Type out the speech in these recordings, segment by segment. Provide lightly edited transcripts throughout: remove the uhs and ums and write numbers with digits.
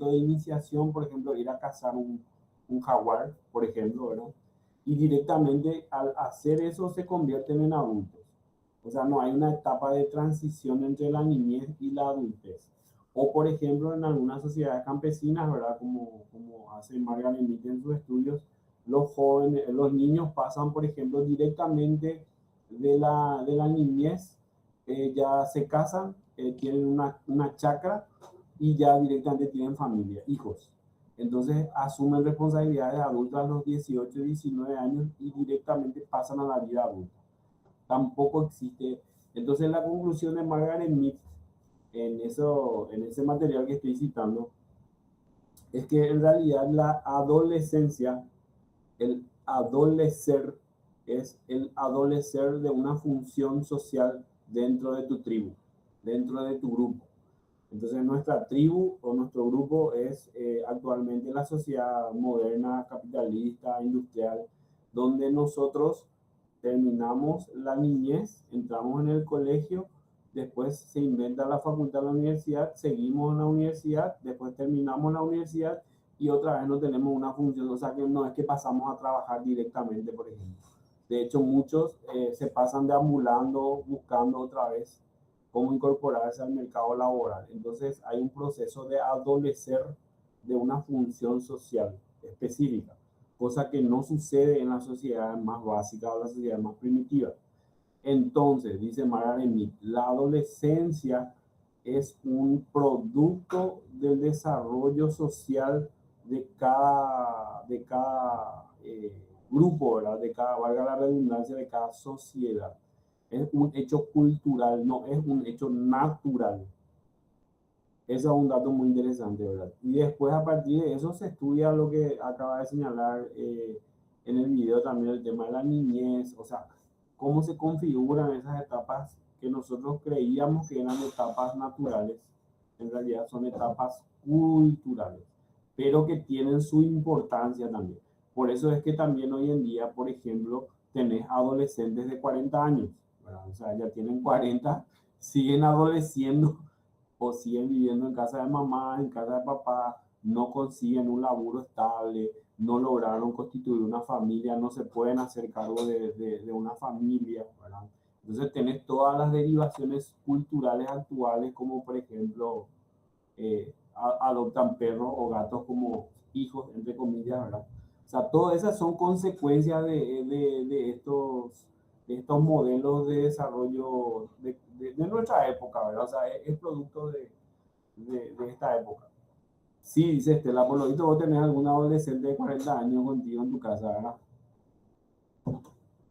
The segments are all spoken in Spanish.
rito de iniciación, por ejemplo, ir a cazar un jaguar, por ejemplo, ¿verdad? Y directamente al hacer eso se convierten en adultos. O sea, no hay una etapa de transición entre la niñez y la adultez. O, por ejemplo, en algunas sociedades campesinas, ¿verdad? Como hace Margaret Mead en sus estudios, los jóvenes, los niños pasan, por ejemplo, directamente de la niñez, ya se casan, tienen una chacra y ya directamente tienen familia, hijos. Entonces asumen responsabilidades adultas a los 18, 19 años y directamente pasan a la vida adulta. Tampoco existe. Entonces la conclusión de Margaret Mead en ese material que estoy citando es que en realidad la adolescencia, el adolecer, es el adolecer de una función social dentro de tu tribu, dentro de tu grupo. Entonces nuestra tribu o nuestro grupo es actualmente la sociedad moderna, capitalista, industrial, donde nosotros terminamos la niñez, entramos en el colegio, después se inventa la facultad de la universidad, seguimos en la universidad, después terminamos la universidad y otra vez no tenemos una función, o sea que no es que pasamos a trabajar directamente, por ejemplo. De hecho, muchos se pasan deambulando, buscando otra vez cómo incorporarse al mercado laboral. Entonces hay un proceso de adolecer de una función social específica, cosa que no sucede en las sociedades más básicas o las sociedades más primitivas. Entonces, dice Margaret Mead, la adolescencia es un producto del desarrollo social de cada grupo, ¿verdad? De cada, valga la redundancia, de cada sociedad. Es un hecho cultural, no es un hecho natural. Eso es un dato muy interesante, ¿verdad? Y después, a partir de eso, se estudia lo que acaba de señalar en el video también, el tema de la niñez, o sea, cómo se configuran esas etapas que nosotros creíamos que eran etapas naturales, en realidad son etapas culturales, pero que tienen su importancia también. Por eso es que también hoy en día, por ejemplo, tenés adolescentes de 40 años, ¿verdad? O sea, ya tienen 40, siguen adoleciendo o siguen viviendo en casa de mamá, en casa de papá, no consiguen un laburo estable, no lograron constituir una familia, no se pueden hacer cargo de una familia, ¿verdad? Entonces tenés todas las derivaciones culturales actuales, como por ejemplo, adoptan perros o gatos como hijos, entre comillas, ¿verdad? O sea, todas esas son consecuencias de estos modelos de desarrollo de nuestra época, ¿verdad? O sea, es producto de esta época. Sí, dice Estela, por lo visto vos tenés algún adolescente de 40 años contigo en tu casa, ¿verdad?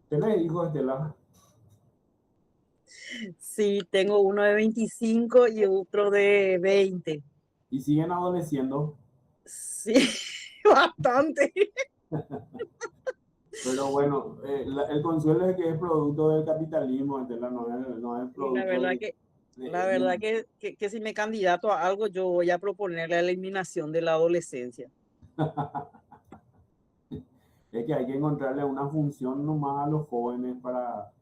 ¿Tenés hijos, Estela? Sí, tengo uno de 25 y otro de 20. ¿Y siguen adoleciendo? Sí, bastante. Pero bueno, el consuelo es que es producto del capitalismo, Estela, no es Y la producto verdad de, que, la de, verdad de- que si me candidato a algo, yo voy a proponer la eliminación de la adolescencia. Es que hay que encontrarle una función nomás a los jóvenes para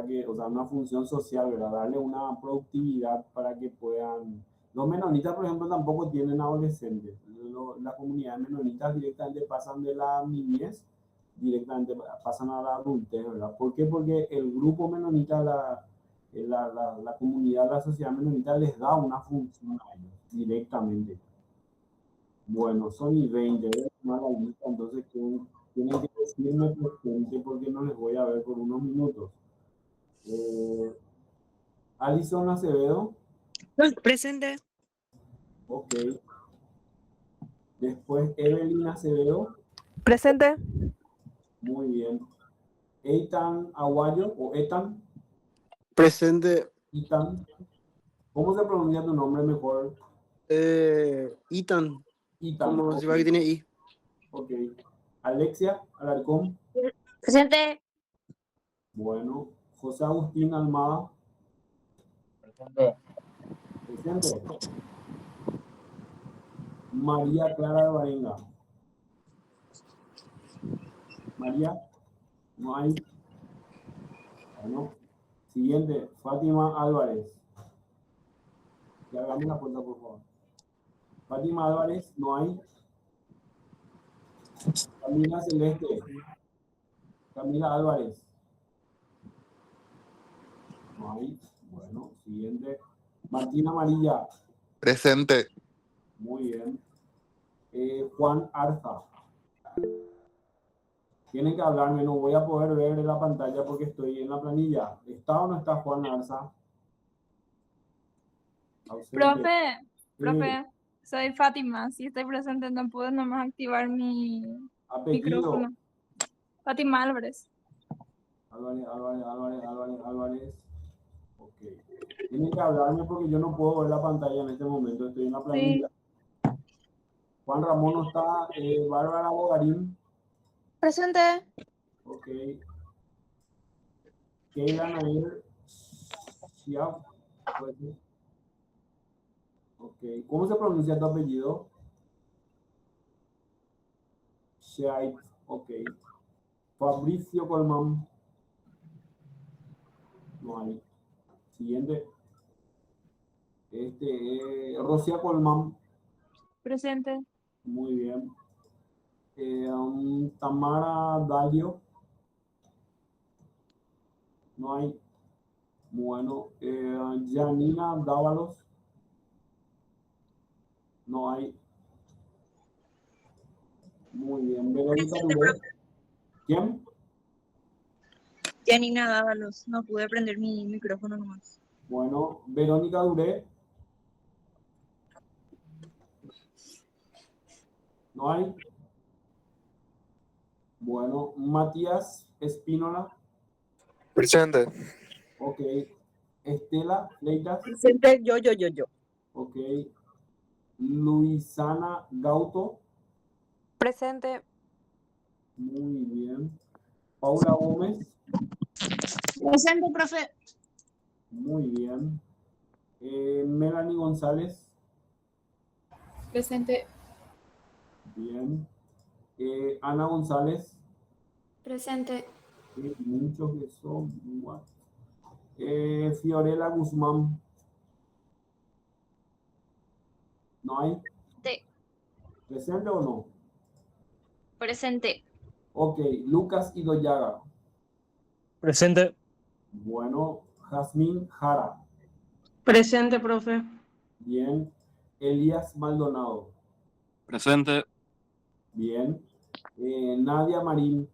que, o sea, una función social, ¿verdad? Darle una productividad para que puedan. Los menonitas, por ejemplo, tampoco tienen adolescentes. Las comunidades menonitas directamente pasan de la niñez, directamente pasan a la adultez, ¿verdad? ¿Por qué? Porque el grupo menonita, la comunidad, la sociedad menonita les da una función a ellos directamente. Bueno, son y 20, voy a tomar la lista, entonces tienen que decirme presente porque no les voy a ver por unos minutos. Eh, Alison Acevedo, Presente. ok. Después Evelyn Acevedo, Presente. muy bien. Eitan Aguayo o Etan, Presente. Itan. ¿Cómo se pronuncia tu nombre mejor? Ethan, Itan, como ok. si va que tiene I. Ok. Alexia Alarcón, Presente. bueno. José Agustín Almada, Presente. presente. María Clara de Barenga. María, no hay. Bueno. Siguiente, Fátima Álvarez. Ya hagamos la cuenta, por favor. Fátima Álvarez, no hay. Camila Celeste. Camila Álvarez. No hay. Bueno, siguiente. Martín Amarilla. Presente. Muy bien. Juan Arza. Tienen que hablarme, no voy a poder ver en la pantalla porque estoy en la planilla. ¿Está o no está Juan Arza? Ausente. Profe, soy Fátima. Si estoy presente, no puedo nomás activar mi Apellido. micrófono. Fátima Álvarez. Álvarez. Ok. Tienen que hablarme porque yo no puedo ver la pantalla en este momento. Estoy en la planilla. Sí. Juan Ramón no está. Bárbara Bogarín. Presente. Ok. Keila Nair. Chiaf. Ok. ¿Cómo se pronuncia tu apellido? Shait. Ok. Fabricio Colmán. No hay. Siguiente. Rocía Colmán. Presente. Muy bien. Tamara Dalio. No hay. Bueno. Janina Dávalos. No hay. Muy bien. Verónica Duré. ¿Quién? Janina Dávalos. No pude prender mi micrófono nomás. Bueno, Verónica Duré. No hay. Bueno, Matías Espínola. Presente. Ok. Estela Leitas. Presente, yo. Ok. Luisana Gauto. Presente. Muy bien. Paula Gómez. Presente, profe. Muy bien. Melanie González. Presente. Bien. Ana González. Presente. Muchos que son. Fiorella Guzmán. ¿No hay? ¿Presente o no? Presente. Ok. Lucas Idoyaga. Presente. Bueno. Jazmín Jara. Presente, profe. Bien. Elías Maldonado. Presente. Bien. Nadia Marín.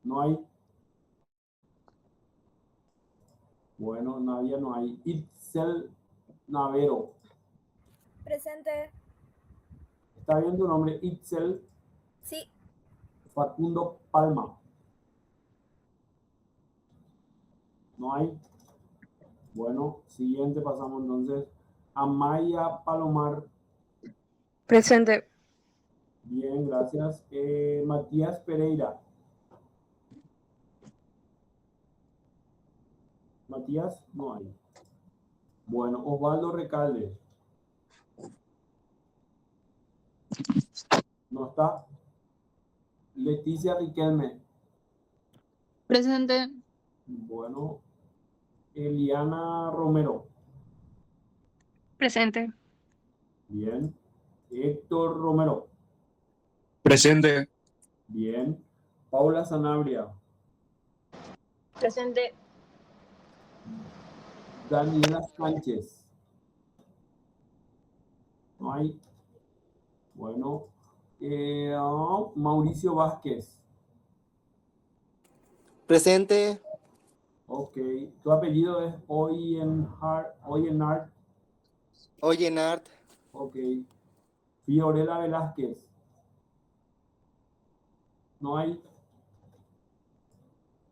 No hay. Bueno, Nadia no hay. Itzel Navero. Presente. ¿Está bien tu nombre? Itzel. Sí. Facundo Palma. No hay. Bueno, siguiente pasamos entonces. Amaya Palomar. Presente. Bien, gracias. Matías Pereira. Matías, no hay. Bueno, Osvaldo Recalde. No está. Leticia Riquelme. Presente. Bueno, Eliana Romero. Presente. Bien. Héctor Romero. Presente. Bien. Paula Sanabria. Presente. Daniela Sánchez. No hay. Bueno. Mauricio Vázquez. Presente. Ok. Tu apellido es Oyenhart. Oyenart. Ok. Fiorella Velázquez. No hay.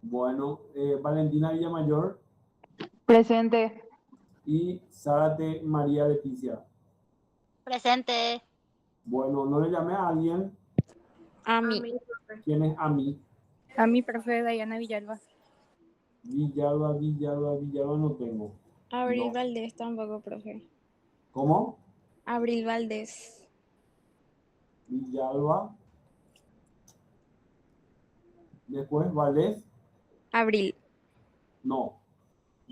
Bueno. Valentina Villamayor. Presente. Y Zárate María Leticia. Presente. Bueno, no le llamé a alguien. A mí. ¿Quién es a mí? A mi profe Dayana Villalba. Villalba no tengo. Abril No. Valdés tampoco, profe. ¿Cómo? Abril Valdés. Villalba. Después Valdés. Abril. No.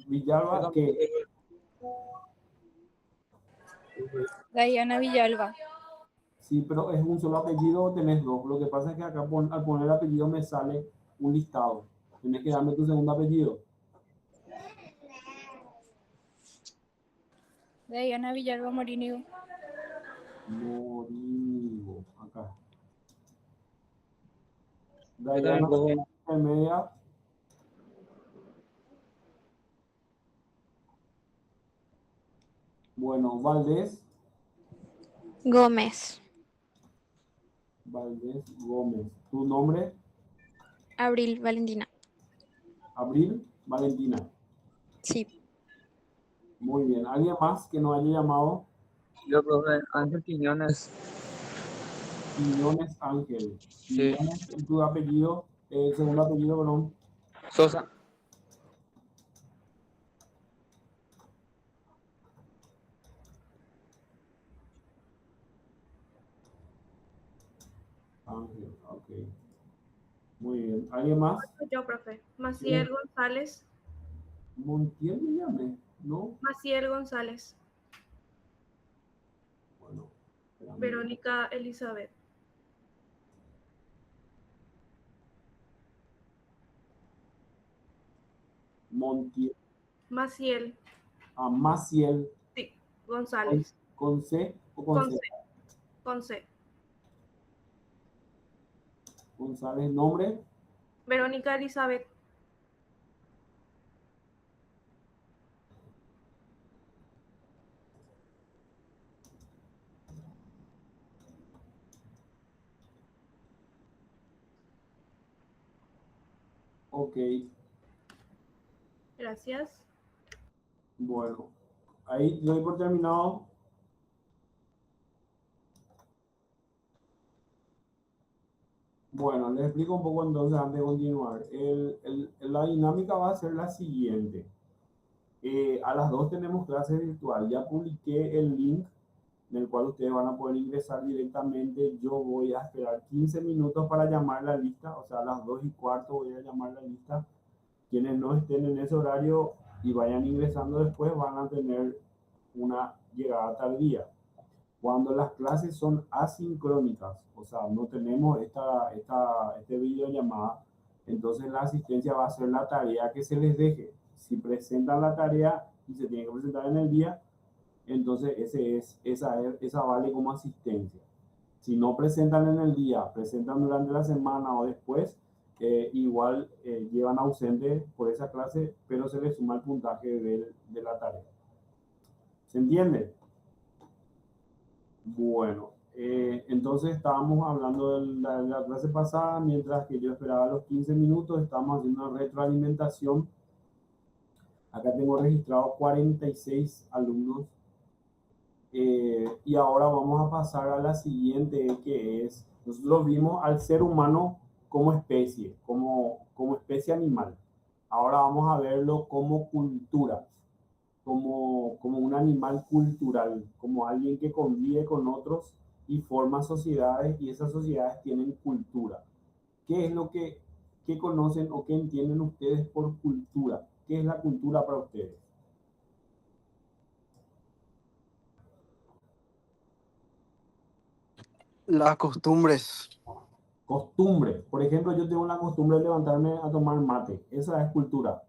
Villalba, ¿qué? Dayana Villalba. Sí, pero ¿es un solo apellido o tenés dos? Lo que pasa es que acá al poner apellido me sale un listado. Tienes que darme tu segundo apellido. Dayana Villalba Morínigo. Morínigo, acá. Yo también, Dayana profe. media. Bueno, Valdés. Gómez. Valdés Gómez. ¿Tu nombre? Abril Valentina. Abril Valentina. Sí. Muy bien. ¿Alguien más que nos haya llamado? Yo, profe, Ángel Quiñones. Quiñones Ángel. Sí. Quiñones, ¿y tu apellido? Segundo apellido, perdón. Sosa. Ángel, ok. Muy bien. ¿Alguien más? Yo, profe. Maciel González. Montiel me llamé, ¿no? Maciel González. Bueno. espérame. Verónica Elizabeth. Montiel. Maciel. Maciel. Sí. González. ¿Con C o con Con C? C. Con C. González, nombre. Verónica Elizabeth. Ok. Gracias. Bueno. Ahí doy por terminado. Bueno, les explico un poco entonces antes de continuar. La dinámica va a ser la siguiente. A las 2 tenemos clase virtual. Ya publiqué el link en el cual ustedes van a poder ingresar directamente. Yo voy a esperar 15 minutos para llamar la lista. O sea, a las 2:15 voy a llamar la lista. Quienes no estén en ese horario y vayan ingresando después van a tener una llegada tardía. Cuando las clases son asincrónicas, o sea, no tenemos este videollamada, entonces la asistencia va a ser la tarea que se les deje. Si presentan la tarea y se tiene que presentar en el día, entonces esa vale como asistencia. Si no presentan en el día, presentan durante la semana o después, igual llevan ausente por esa clase, pero se les suma el puntaje de la tarea. ¿Se entiende? Bueno, entonces estábamos hablando de la clase pasada, mientras que yo esperaba los 15 minutos, estábamos haciendo una retroalimentación. Acá tengo registrados 46 alumnos. Y ahora vamos a pasar a la siguiente, que es, nosotros vimos al ser humano como especie, como especie animal. Ahora vamos a verlo como cultura, como un animal cultural, como alguien que convive con otros y forma sociedades, y esas sociedades tienen cultura. ¿Qué es lo que conocen o qué entienden ustedes por cultura? ¿Qué es la cultura para ustedes? Las costumbres. Costumbre. Por ejemplo, yo tengo la costumbre de levantarme a tomar mate. Esa es cultura.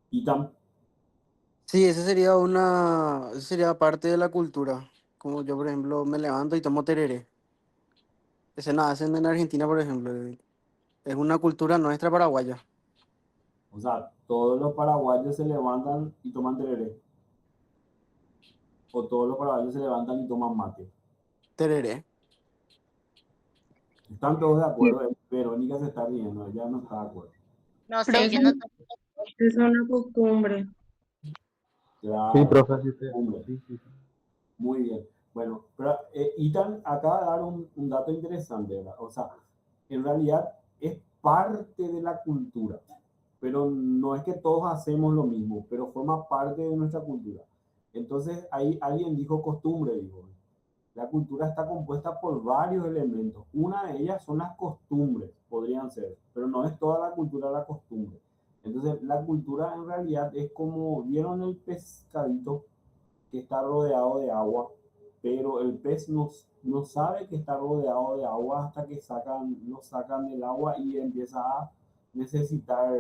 Y Sí, esa sería parte de la cultura. Como yo, por ejemplo, me levanto y tomo tereré. Ese no hacen en Argentina, por ejemplo. Es una cultura nuestra paraguaya. o sea, todos los paraguayos se levantan y toman tereré. O todos los paraguayos se levantan y toman mate. Tereré. Están todos de acuerdo. Verónica se está riendo, ella no está de acuerdo. No sé, yo no tengo. Es una costumbre. Claro, Sí, profe, sí, costumbre. sí. Muy bien. Bueno, pero Ethan acaba de dar un dato interesante, ¿verdad? O sea, en realidad es parte de la cultura, pero no es que todos hacemos lo mismo, pero forma parte de nuestra cultura. Entonces, ahí alguien dijo costumbre, dijo. La cultura está compuesta por varios elementos. Una de ellas son las costumbres, podrían ser, pero no es toda la cultura la costumbre. Entonces, la cultura en realidad es como, ¿vieron el pescadito que está rodeado de agua? Pero el pez no sabe que está rodeado de agua hasta que lo sacan del agua y empieza a necesitar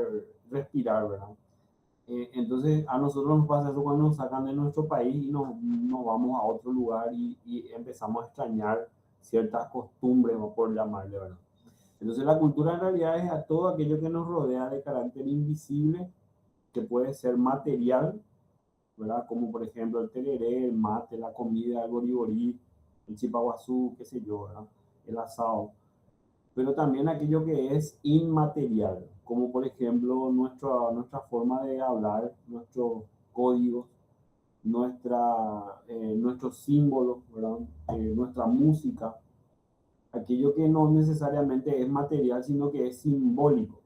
respirar, ¿verdad? Entonces, a nosotros nos pasa eso cuando nos sacan de nuestro país y nos vamos a otro lugar y empezamos a extrañar ciertas costumbres, por llamarle, ¿verdad? Entonces, la cultura en realidad es a todo aquello que nos rodea de carácter invisible, que puede ser material, ¿verdad? Como por ejemplo el tereré, el mate, la comida, el boriborí, el chipaguazú, qué sé yo, ¿verdad? El asado. Pero también aquello que es inmaterial, como por ejemplo nuestra forma de hablar, nuestros códigos, nuestros símbolos, ¿verdad? Nuestra música, aquello que no necesariamente es material, sino que es simbólico.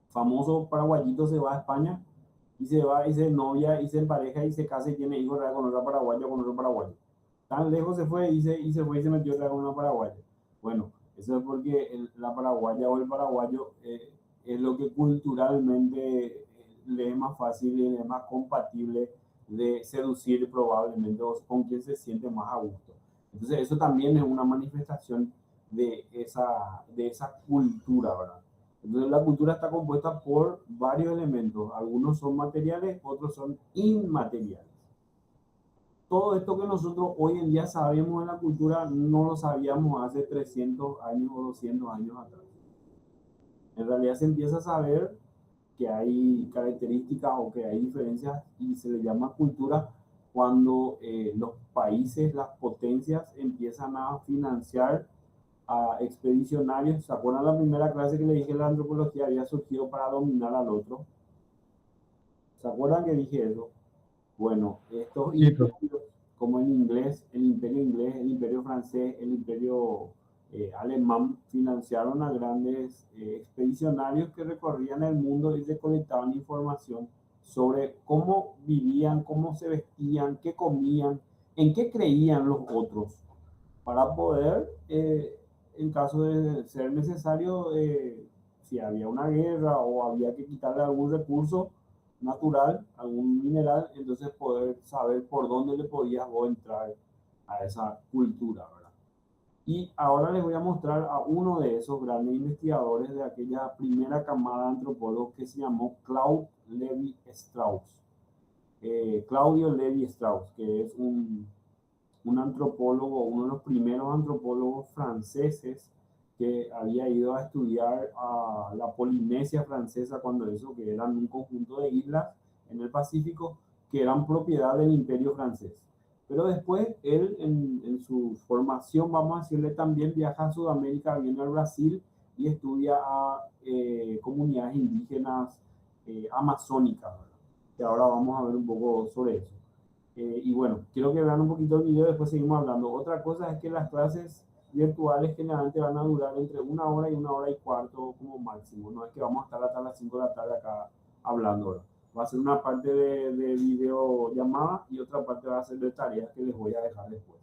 Famoso paraguayito se va a España y se va y se novia y se empareja y se casa y tiene hijos con otra paraguaya, con otro paraguayo. Tan lejos se fue y se metió con una paraguaya. Bueno, eso es porque la paraguaya o el paraguayo es lo que culturalmente le es más fácil y le es más compatible de seducir probablemente, o con quien se siente más a gusto. Entonces eso también es una manifestación de esa cultura, ¿verdad? Entonces la cultura está compuesta por varios elementos, algunos son materiales, otros son inmateriales. Todo esto que nosotros hoy en día sabemos de la cultura no lo sabíamos hace 300 años o 200 años atrás. En realidad se empieza a saber que hay características o que hay diferencias y se le llama cultura cuando los países, las potencias empiezan a financiar a expedicionarios. ¿Se acuerdan la primera clase que le dije? La antropología había surgido para dominar al otro. ¿Se acuerdan que dije eso? Bueno, estos imperios, como en inglés, el imperio francés, el imperio alemán, financiaron a grandes expedicionarios que recorrían el mundo y recolectaban información sobre cómo vivían, cómo se vestían, qué comían, en qué creían los otros, para poder, en caso de ser necesario, si había una guerra o había que quitarle algún recurso natural, algún mineral, entonces poder saber por dónde le podías vos entrar a esa cultura, ¿verdad? Y ahora les voy a mostrar a uno de esos grandes investigadores de aquella primera camada de antropólogos que se llamó Claude Lévi-Strauss. Claudio Lévi-Strauss, que es un antropólogo, uno de los primeros antropólogos franceses que había ido a estudiar a la Polinesia francesa, cuando eso, que eran un conjunto de islas en el Pacífico que eran propiedad del Imperio francés. Pero después él, en su formación, vamos a decirle, también viaja a Sudamérica, viene al Brasil y estudia a comunidades indígenas amazónicas, ¿verdad? Que ahora vamos a ver un poco sobre eso. Y bueno, quiero que vean un poquito el video, después seguimos hablando. Otra cosa es que las clases virtuales generalmente van a durar entre 1 hora y 1 hora y cuarto como máximo. No es que vamos a estar hasta las 5 de la tarde acá hablando, ¿verdad? Va a ser una parte de videollamada y otra parte va a ser de tareas que les voy a dejar después.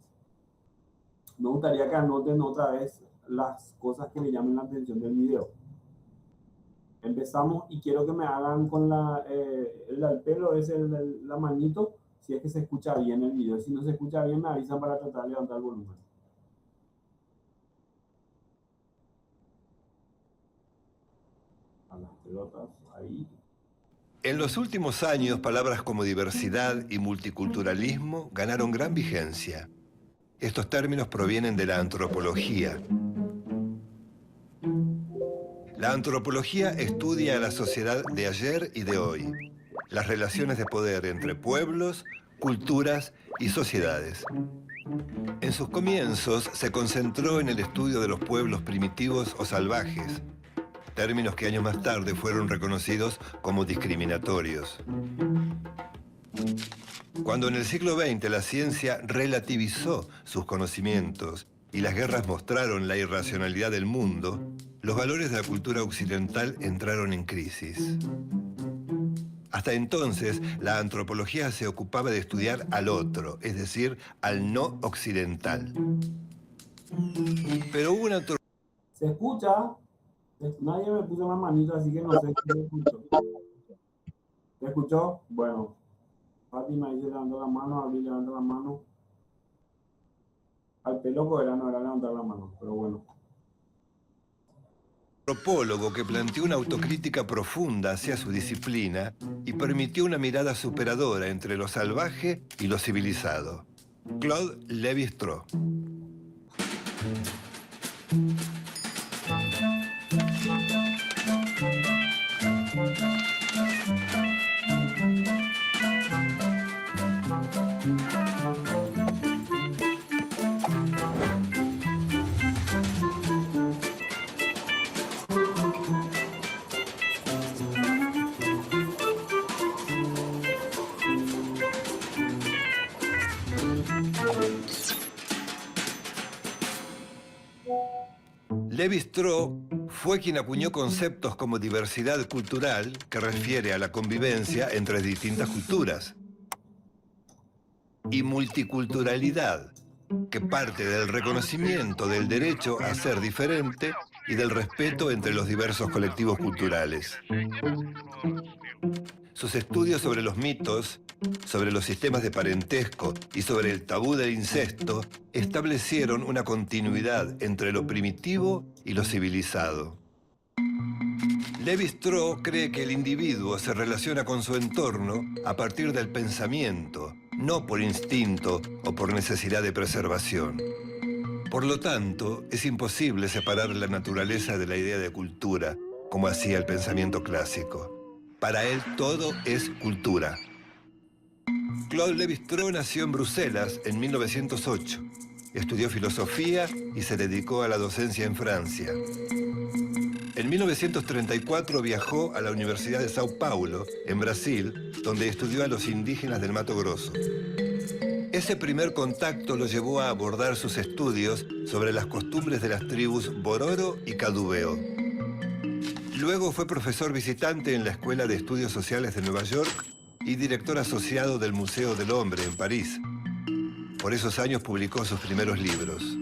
Me gustaría que anoten otra vez las cosas que le llamen la atención del video. Empezamos y quiero que me hagan con el pelo, la manito, si es que se escucha bien el video. Si no se escucha bien, me avisan para tratar de levantar el volumen. A las pelotas, ahí. En los últimos años, palabras como diversidad y multiculturalismo ganaron gran vigencia. Estos términos provienen de la antropología. La antropología estudia a la sociedad de ayer y de hoy, las relaciones de poder entre pueblos, culturas y sociedades. En sus comienzos se concentró en el estudio de los pueblos primitivos o salvajes, términos que años más tarde fueron reconocidos como discriminatorios. Cuando en el siglo XX la ciencia relativizó sus conocimientos y las guerras mostraron la irracionalidad del mundo, los valores de la cultura occidental entraron en crisis. Hasta entonces, la antropología se ocupaba de estudiar al otro, es decir, al no occidental. Pero hubo una... ¿Se escucha? Nadie me puso la manita, así que no sé si me escuchó. ¿Te escuchó? Bueno, Fátima dice levantó la mano, Abril levanta la mano. Al peloco no era levantar la mano, pero bueno. Antropólogo que planteó una autocrítica profunda hacia su disciplina y permitió una mirada superadora entre lo salvaje y lo civilizado. Claude Lévi-Strauss. Lévi-Strauss fue quien acuñó conceptos como diversidad cultural, que refiere a la convivencia entre distintas culturas, y multiculturalidad, que parte del reconocimiento del derecho a ser diferente y del respeto entre los diversos colectivos culturales. Sus estudios sobre los mitos, sobre los sistemas de parentesco y sobre el tabú del incesto establecieron una continuidad entre lo primitivo y lo civilizado. Lévi-Strauss cree que el individuo se relaciona con su entorno a partir del pensamiento, no por instinto o por necesidad de preservación. Por lo tanto, es imposible separar la naturaleza de la idea de cultura, como hacía el pensamiento clásico. Para él todo es cultura. Claude Lévi-Strauss nació en Bruselas en 1908. Estudió filosofía y se dedicó a la docencia en Francia. En 1934 viajó a la Universidad de Sao Paulo, en Brasil, donde estudió a los indígenas del Mato Grosso. Ese primer contacto lo llevó a abordar sus estudios sobre las costumbres de las tribus Bororo y Cadubeo. Luego fue profesor visitante en la Escuela de Estudios Sociales de Nueva York y director asociado del Museo del Hombre en París. Por esos años publicó sus primeros libros.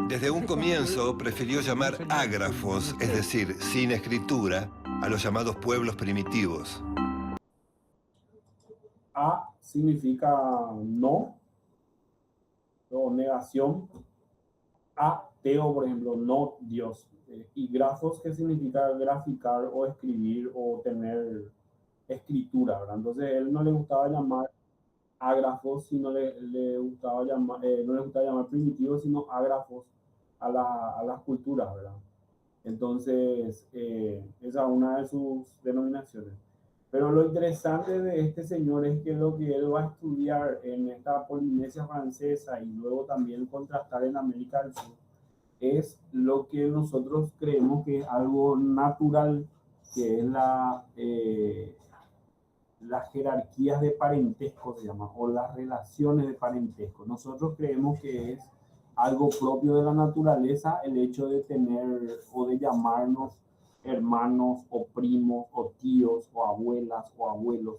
Desde un comienzo prefirió llamar ágrafos, es decir, sin escritura, a los llamados pueblos primitivos. A significa no o negación. Ateo, por ejemplo, no Dios. Y grafos, que significa graficar o escribir o tener escritura, ¿verdad? Entonces él no le gustaba llamar ágrafos, sino le gustaba llamar, no le gustaba llamar primitivos, sino ágrafos a las culturas, ¿verdad? Entonces esa es una de sus denominaciones. Pero lo interesante de este señor es que lo que él va a estudiar en esta Polinesia francesa y luego también contrastar en América del Sur es lo que nosotros creemos que es algo natural, que es las jerarquías de parentesco, se llama, o las relaciones de parentesco. Nosotros creemos que es algo propio de la naturaleza el hecho de tener o de llamarnos hermanos o primos o tíos o abuelas o abuelos.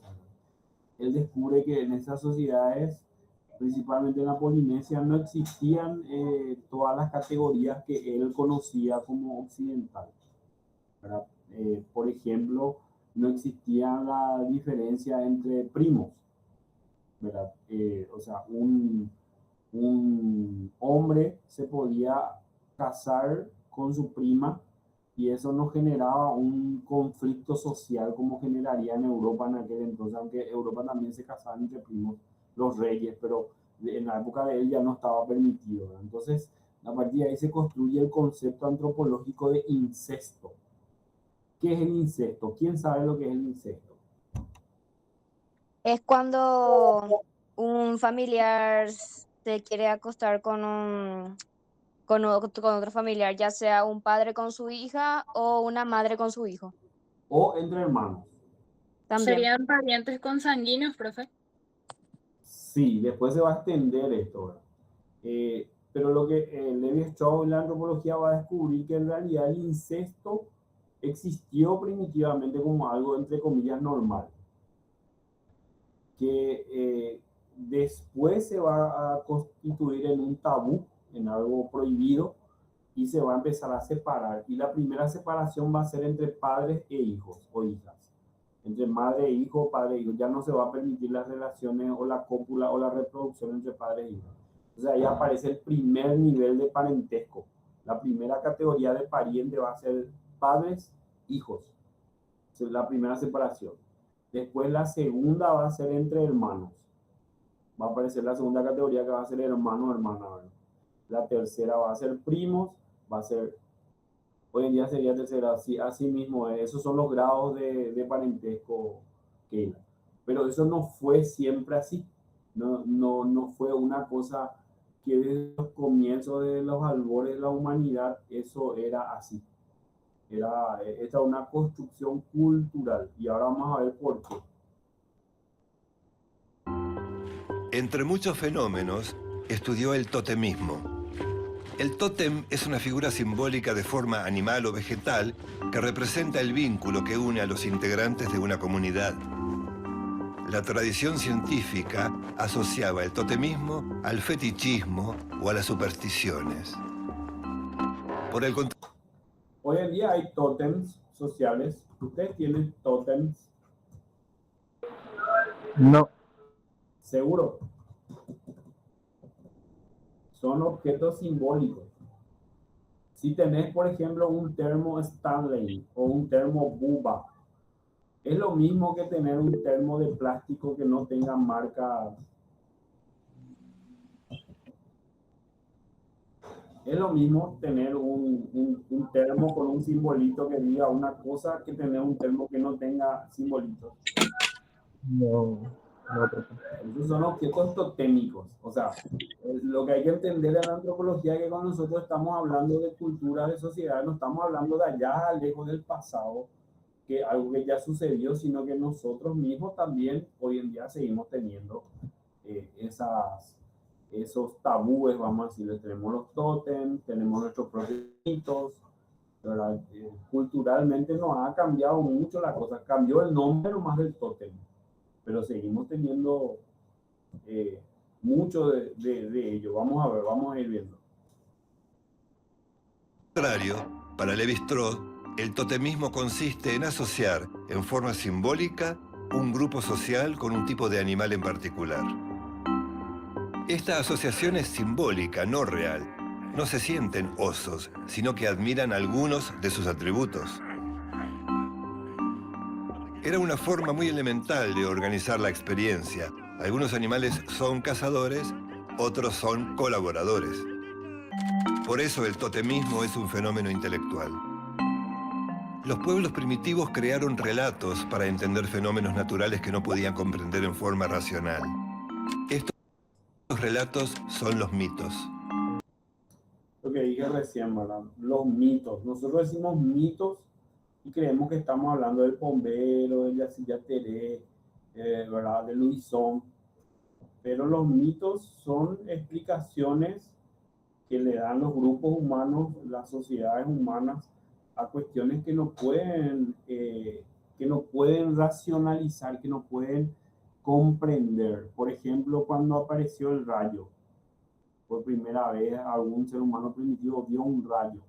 Él descubre que en esas sociedades, principalmente en la Polinesia, no existían todas las categorías que él conocía como occidental, ¿verdad? Por ejemplo, no existía la diferencia entre primos, ¿verdad? O sea, un hombre se podía casar con su prima y eso no generaba un conflicto social como generaría en Europa en aquel entonces, aunque Europa también se casaban entre primos, los reyes, pero en la época de él ya no estaba permitido, ¿verdad? Entonces, a partir de ahí se construye el concepto antropológico de incesto. ¿Qué es el incesto? ¿Quién sabe lo que es el incesto? Es cuando un familiar se quiere acostar con otro familiar, ya sea un padre con su hija o una madre con su hijo. O entre hermanos. También. ¿Serían parientes consanguíneos, profe? Sí, después se va a extender esto, ¿verdad? Pero lo que Lévi-Strauss en la antropología va a descubrir que en realidad el incesto existió primitivamente como algo, entre comillas, normal. Que después se va a constituir en un tabú, en algo prohibido, y se va a empezar a separar. Y la primera separación va a ser entre padres e hijos o hijas. Entre madre e hijo, padre e hijo. Ya no se va a permitir las relaciones o la cópula o la reproducción entre padres e hijos. O sea, ahí aparece el primer nivel de parentesco. La primera categoría de pariente va a ser padres, hijos. Esa es la primera separación. Después la segunda va a ser entre hermanos. Va a aparecer la segunda categoría que va a ser hermano, hermana. ¿Verdad? La tercera va a ser primos, va a ser, hoy en día sería tercera, así mismo, esos son los grados de parentesco que hay. Pero eso no fue siempre así, no fue una cosa que desde los comienzos de los albores de la humanidad eso era así. Esta es una construcción cultural y ahora vamos a ver por qué. Entre muchos fenómenos, estudió el totemismo. El tótem es una figura simbólica de forma animal o vegetal que representa el vínculo que une a los integrantes de una comunidad. La tradición científica asociaba el totemismo al fetichismo o a las supersticiones. Por el contrario, hoy en día hay tótems sociales. ¿Ustedes tienen tótems? No. Seguro. Son objetos simbólicos. Si tenés, por ejemplo, un termo Stanley o un termo Bubba, es lo mismo que tener un termo de plástico que no tenga marca. Es lo mismo tener un termo con un simbolito que diga una cosa que tener un termo que no tenga simbolito. No. Esos son objetos totémicos. O sea, lo que hay que entender en la antropología es que cuando nosotros estamos hablando de cultura, de sociedad, no estamos hablando de allá, lejos del pasado, que algo que ya sucedió, sino que nosotros mismos también hoy en día seguimos teniendo esos tabúes, vamos a decirles. Tenemos los tótems, tenemos nuestros propios mitos, ¿verdad? Culturalmente nos ha cambiado mucho la cosa. Cambió el nombre nomás del tótem, pero seguimos teniendo mucho de ello. Vamos a ver, vamos a ir viendo. para Lévi-Strauss, el totemismo consiste en asociar en forma simbólica un grupo social con un tipo de animal en particular. Esta asociación es simbólica, no real. No se sienten osos, sino que admiran algunos de sus atributos. Era una forma muy elemental de organizar la experiencia. Algunos animales son cazadores, otros son colaboradores. Por eso el totemismo es un fenómeno intelectual. Los pueblos primitivos crearon relatos para entender fenómenos naturales que no podían comprender en forma racional. Estos relatos son los mitos. Lo que dije recién, ¿verdad? Los mitos. Nosotros decimos mitos y creemos que estamos hablando del Pombero, del Yacilla Teré, ¿verdad? De Luisón. Pero los mitos son explicaciones que le dan los grupos humanos, las sociedades humanas, a cuestiones que no pueden racionalizar, que no pueden comprender. Por ejemplo, cuando apareció el rayo, por primera vez algún ser humano primitivo vio un rayo.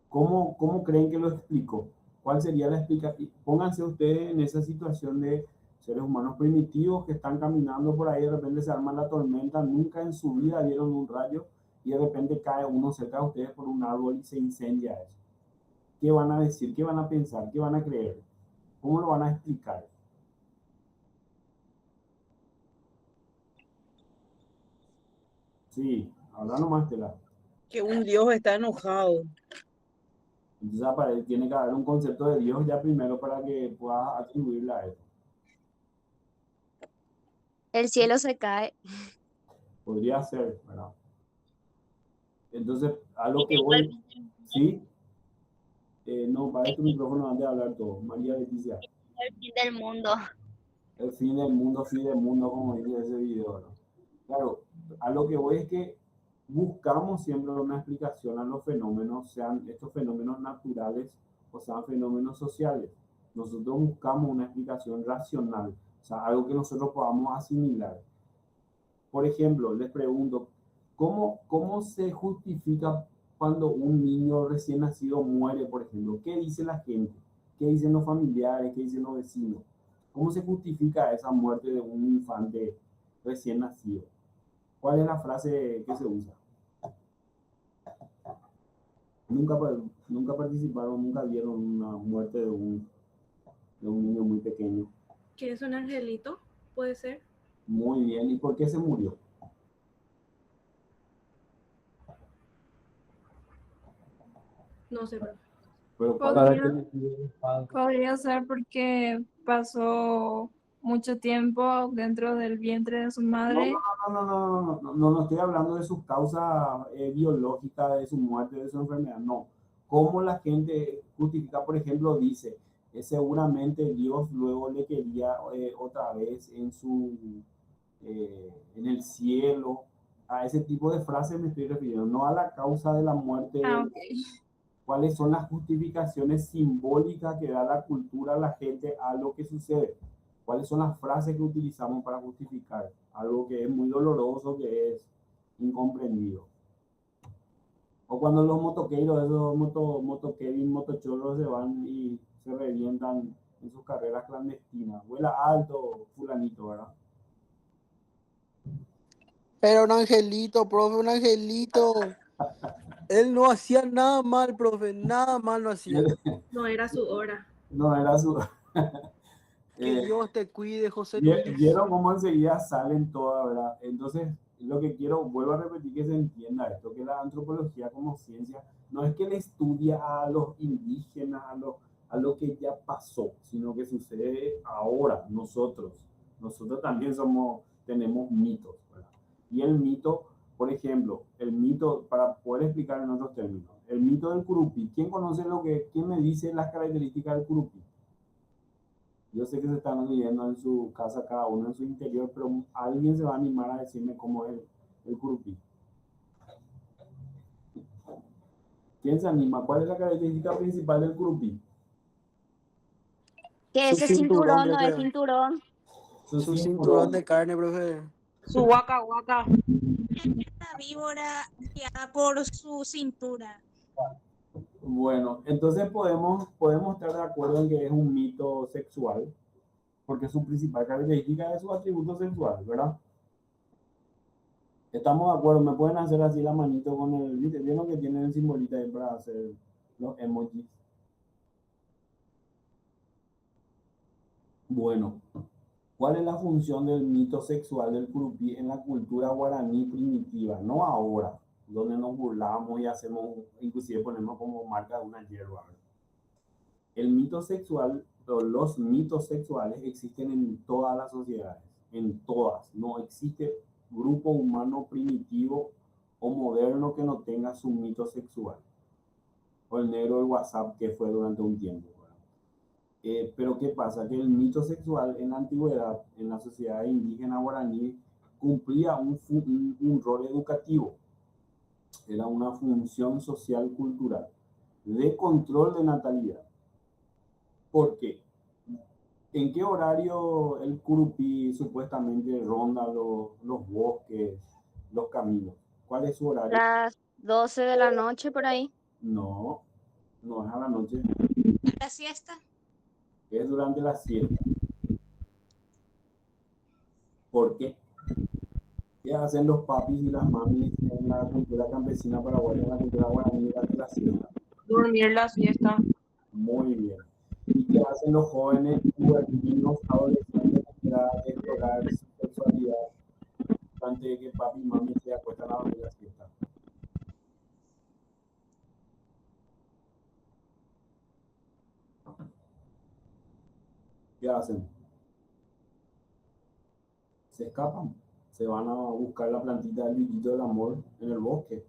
¿Cómo creen que lo explicó? ¿Cuál sería la explicación? Pónganse ustedes en esa situación de seres humanos primitivos que están caminando por ahí, de repente se arma la tormenta, nunca en su vida vieron un rayo y de repente cae uno cerca de ustedes por un árbol y se incendia eso. ¿Qué van a decir? ¿Qué van a pensar? ¿Qué van a creer? ¿Cómo lo van a explicar? Sí, habla nomás, Tela. Que un Dios está enojado. Entonces para él tiene que haber un concepto de Dios ya primero para que puedas atribuirle a eso. El cielo se cae. Podría ser, ¿verdad? Entonces, a lo que voy... ¿Sí? No, para tu micrófono antes de hablar todo. María Leticia. El fin del mundo. El fin del mundo, como dice ese video, ¿no? Claro, a lo que voy es que buscamos siempre una explicación a los fenómenos, sean estos fenómenos naturales o sean fenómenos sociales. Nosotros buscamos una explicación racional, o sea, algo que nosotros podamos asimilar. Por ejemplo, les pregunto, ¿Cómo se justifica cuando un niño recién nacido muere, por ejemplo? ¿Qué dice la gente? ¿Qué dicen los familiares? ¿Qué dicen los vecinos? ¿Cómo se justifica esa muerte de un infante recién nacido? ¿Cuál es la frase que se usa? Nunca participaron, nunca vieron una muerte de un niño muy pequeño. ¿Que es un angelito? Puede ser. Muy bien. ¿Y por qué se murió? No sé, profe. Pero ¿cuál Para es? que le cuide el padre. Podría ser porque pasó mucho tiempo dentro del vientre de su madre. No estoy hablando de sus causas biológicas, de su muerte, de su enfermedad, no. Cómo la gente justifica, por ejemplo, dice, seguramente Dios luego le quería otra vez en el cielo. A ese tipo de frases me estoy refiriendo, no a la causa de la muerte. Ok. ¿Cuáles son las justificaciones simbólicas que da la cultura a la gente a lo que sucede? ¿Cuáles son las frases que utilizamos para justificar algo que es muy doloroso, que es incomprendido? O cuando los motoqueros, esos motoqueros, motochorros se van y se revientan en sus carreras clandestinas. Vuela alto, fulanito, ¿verdad? Era un angelito, profe, un angelito. Él no hacía nada mal, profe, nada mal no hacía. No era su hora. No era su... Que Dios te cuide, José Luis. Vieron cómo enseguida salen todas, ¿verdad? Entonces, lo que quiero, vuelvo a repetir que se entienda esto, que la antropología como ciencia no es que le estudia a los indígenas, a lo que ya pasó, sino que sucede ahora, nosotros también tenemos mitos, ¿verdad? Y el mito, por ejemplo, el mito, para poder explicar en otros términos, el mito del curupí. ¿Quién me dice las características del curupí? Yo sé que se están viviendo en su casa, cada uno en su interior, pero alguien se va a animar a decirme cómo es el curupí. ¿Quién se anima? ¿Cuál es la característica principal del curupí? Que Su ese cinturón no es creo. cinturón. Su cinturón de carne, profe. Su guaca guaca. La víbora guiada por su cintura. Bueno, entonces podemos estar de acuerdo en que es un mito sexual, porque su principal característica es su atributo sexual, ¿verdad? Estamos de acuerdo, me pueden hacer así la manito con el, ¿vieron que tienen el simbolito ahí para hacer los emojis? Bueno, ¿cuál es la función del mito sexual del curupí en la cultura guaraní primitiva? No ahora, donde nos burlamos y hacemos, inclusive ponemos como marca de una hierba. El mito sexual, o los mitos sexuales existen en todas las sociedades, en todas. No existe grupo humano primitivo o moderno que no tenga su mito sexual. O el negro del WhatsApp que fue durante un tiempo. Pero ¿qué pasa? Que el mito sexual en la antigüedad, en la sociedad indígena guaraní, cumplía un rol educativo. Era una función social cultural de control de natalidad. ¿Por qué? ¿En qué horario el curupí supuestamente ronda los bosques, los caminos? ¿Cuál es su horario? Las 12 de la noche por ahí. No es a la noche. La siesta. Es durante la siesta. ¿Por qué? ¿Qué hacen los papis y las mamis en la cultura campesina paraguaya, en la cultura guaraní durante la siesta? Dormir la siesta. Muy bien. ¿Y qué hacen los jóvenes, niños, adolescentes para explorar su sexualidad antes de que papi y mami se acuestan a dormir la siesta? ¿Qué hacen? Se escapan, se van a buscar la plantita del brillito del amor en el bosque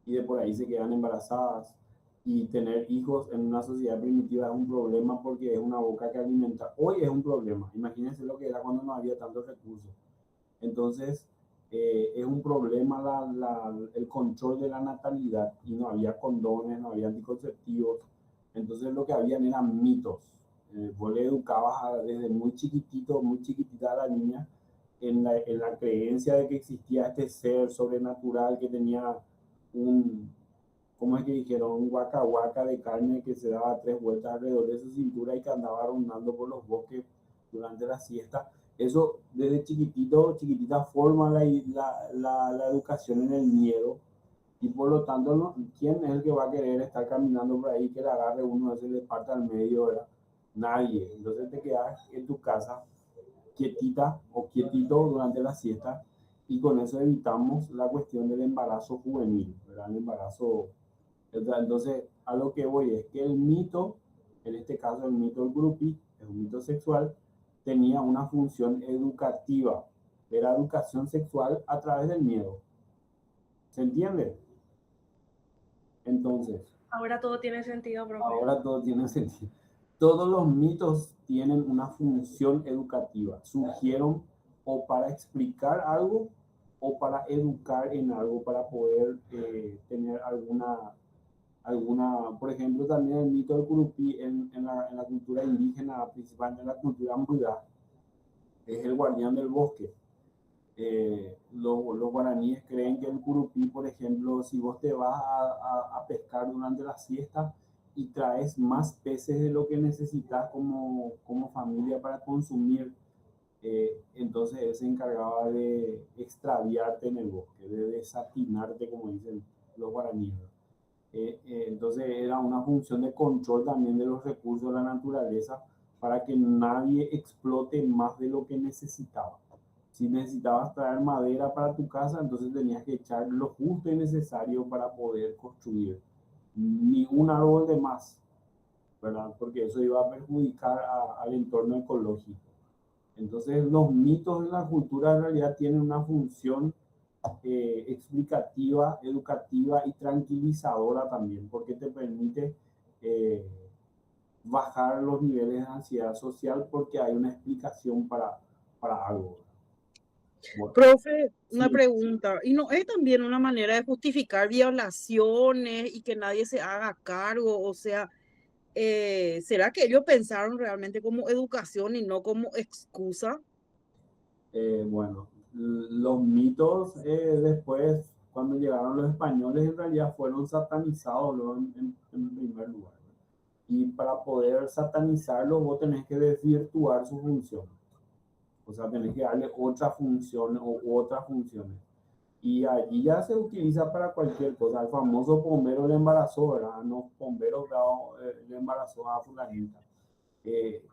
y de por ahí se quedan embarazadas. Y tener hijos en una sociedad primitiva es un problema porque es una boca que alimenta. Hoy es un problema. Imagínense lo que era cuando no había tantos recursos. Entonces, es un problema el control de la natalidad y no había condones, no había anticonceptivos. Entonces, lo que habían eran mitos. Vos le educabas desde muy chiquitita a la niña en la creencia de que existía este ser sobrenatural que tenía ¿cómo es que dijeron? Un huaca huaca de carne que se daba 3 vueltas alrededor de su cintura y que andaba rondando por los bosques durante la siesta. Eso desde chiquitita forma la educación en el miedo, y por lo tanto, ¿no? ¿Quién es el que va a querer estar caminando por ahí que le agarre uno, se le parta al medio, ¿verdad? Nadie. Entonces te quedas en tu casa quietita o quietito durante la siesta, y con eso evitamos la cuestión del embarazo juvenil, ¿verdad? El embarazo. Entonces, a lo que voy es que el mito, en este caso el mito del grupi, es un mito sexual, tenía una función educativa. Era educación sexual a través del miedo. ¿Se entiende? Entonces, Ahora todo tiene sentido, profe. ahora todo tiene sentido. Todos los mitos tienen una función educativa. Surgieron o para explicar algo o para educar en algo, para poder tener por ejemplo, también el mito del Curupí en la cultura indígena, principalmente en la cultura mbuya, es el guardián del bosque. Los guaraníes creen que el Curupí, por ejemplo, si vos te vas a pescar durante la siesta y traes más peces de lo que necesitas como familia para consumir, entonces él se encargaba de extraviarte en el bosque, de desatinarte, como dicen los guaraníes. Entonces era una función de control también de los recursos de la naturaleza para que nadie explote más de lo que necesitaba. Si necesitabas traer madera para tu casa, entonces tenías que echar lo justo y necesario para poder construir. Ni un árbol de más, ¿verdad? Porque eso iba a perjudicar al entorno ecológico. Entonces los mitos en la cultura en realidad tienen una función explicativa, educativa y tranquilizadora también, porque te permite bajar los niveles de ansiedad social porque hay una explicación para algo. Bueno, Profe, una sí. pregunta. ¿Y no es también una manera de justificar violaciones y que nadie se haga cargo? O sea, ¿será que ellos pensaron realmente como educación y no como excusa? Bueno, los mitos después, cuando llegaron los españoles, en realidad fueron satanizados, ¿no? en primer lugar. Y para poder satanizarlos, vos tenés que desvirtuar su función. O sea, tenés que darle otra función o otras funciones. Y allí ya se utiliza para cualquier cosa. El famoso bombero le embarazó, ¿verdad? No, bombero le embarazó a fulanita.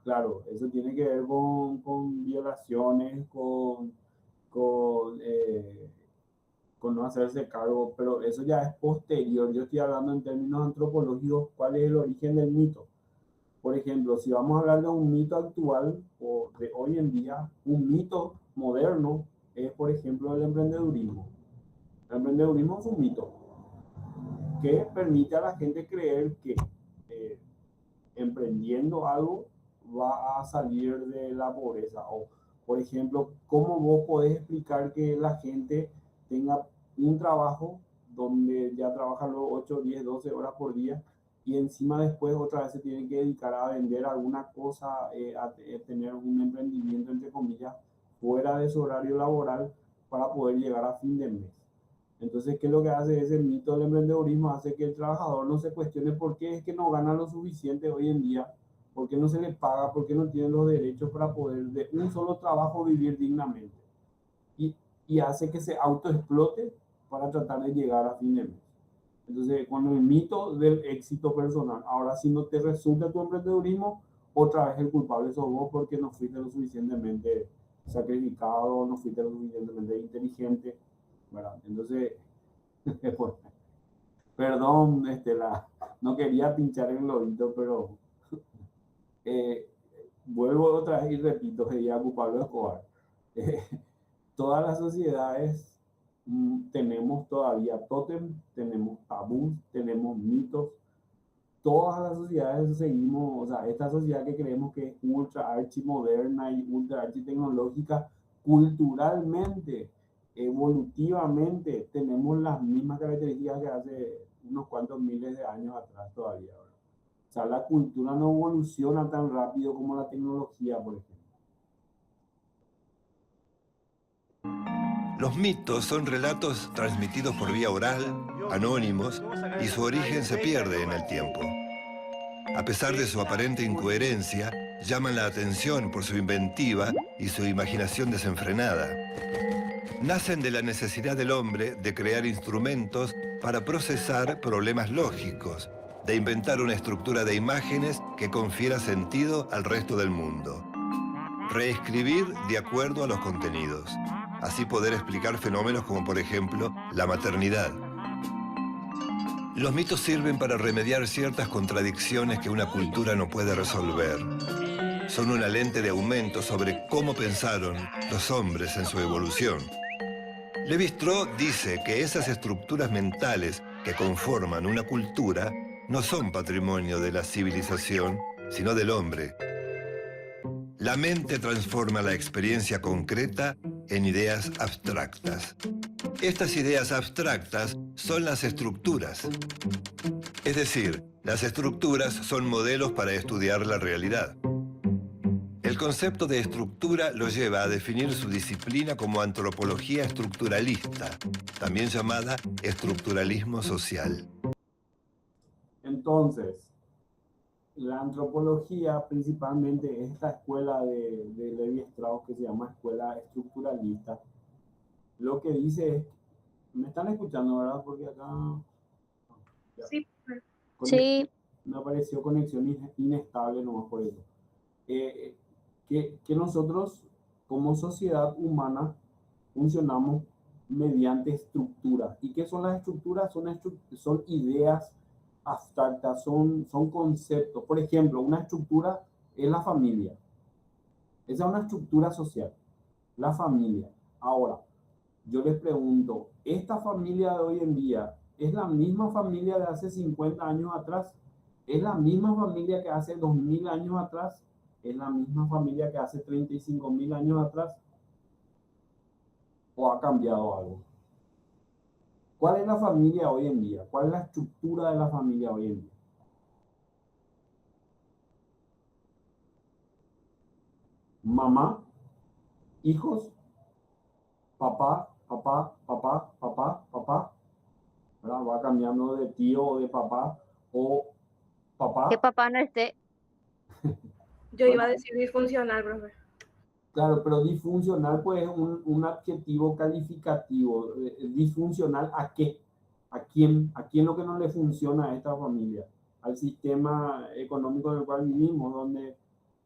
Claro, eso tiene que ver con violaciones, con no hacerse cargo, pero eso ya es posterior. Yo estoy hablando en términos antropológicos, ¿cuál es el origen del mito? Por ejemplo, si vamos a hablar de un mito actual o de hoy en día, un mito moderno es, por ejemplo, el emprendedurismo. El emprendedurismo es un mito que permite a la gente creer que emprendiendo algo va a salir de la pobreza. O, por ejemplo, ¿cómo vos podés explicar que la gente tenga un trabajo donde ya trabaja los 8, 10, 12 horas por día y encima después otra vez se tienen que dedicar a vender alguna cosa, a tener un emprendimiento, entre comillas, fuera de su horario laboral para poder llegar a fin de mes? Entonces, ¿qué es lo que hace ese mito del emprendedurismo? Hace que el trabajador no se cuestione por qué es que no gana lo suficiente hoy en día, por qué no se le paga, por qué no tiene los derechos para poder de un solo trabajo vivir dignamente. Y hace que se autoexplote para tratar de llegar a fin de mes. Entonces, cuando el mito del éxito personal, ahora si no te resulta tu emprendedurismo, otra vez el culpable sos vos porque no fuiste lo suficientemente sacrificado, no fuiste lo suficientemente inteligente, ¿verdad? Entonces, pues, perdón, no quería pinchar el globito, pero vuelvo otra vez y repito, sería Pablo Escobar. Todas las sociedades tenemos todavía tótem, tenemos tabús, tenemos mitos. Todas las sociedades seguimos, o sea, esta sociedad que creemos que es ultra archi moderna y ultra archi tecnológica, culturalmente, evolutivamente, tenemos las mismas características que hace unos cuantos miles de años atrás todavía, ¿verdad? O sea, la cultura no evoluciona tan rápido como la tecnología, por ejemplo. Los mitos son relatos transmitidos por vía oral, anónimos, y su origen se pierde en el tiempo. A pesar de su aparente incoherencia, llaman la atención por su inventiva y su imaginación desenfrenada. Nacen de la necesidad del hombre de crear instrumentos para procesar problemas lógicos, de inventar una estructura de imágenes que confiera sentido al resto del mundo. Reescribir de acuerdo a los contenidos. Así poder explicar fenómenos como, por ejemplo, la maternidad. Los mitos sirven para remediar ciertas contradicciones que una cultura no puede resolver. Son una lente de aumento sobre cómo pensaron los hombres en su evolución. Lévi-Strauss dice que esas estructuras mentales que conforman una cultura no son patrimonio de la civilización, sino del hombre. La mente transforma la experiencia concreta en ideas abstractas. Estas ideas abstractas son las estructuras. Es decir, las estructuras son modelos para estudiar la realidad. El concepto de estructura lo lleva a definir su disciplina como antropología estructuralista, también llamada estructuralismo social. Entonces, la antropología, principalmente esta escuela de Lévi-Strauss que se llama escuela estructuralista, lo que dice es, me están escuchando, ¿verdad? Porque acá Sí. Sí, me apareció conexión inestable nomás por eso. Que nosotros como sociedad humana funcionamos mediante estructuras. ¿Y qué son las estructuras? Son ideas abstractas, son conceptos. Por ejemplo, una estructura es la familia. Esa es una estructura social, la familia. Ahora, yo les pregunto, ¿esta familia de hoy en día es la misma familia de hace 50 años atrás? ¿Es la misma familia que hace 2000 años atrás? ¿Es la misma familia que hace 35.000 años atrás? ¿O ha cambiado algo? ¿Cuál es la familia hoy en día? ¿Cuál es la estructura de la familia hoy en día? Mamá, hijos, papá, papá, papá, papá, papá, ¿verdad? Va cambiando de tío o de papá o papá. que papá no esté. Yo iba a decir disfuncional, profe. Claro, pero disfuncional pues es un adjetivo calificativo. ¿Disfuncional a qué? ¿A quién? ¿A quién lo que no le funciona a esta familia? Al sistema económico en el cual vivimos, donde,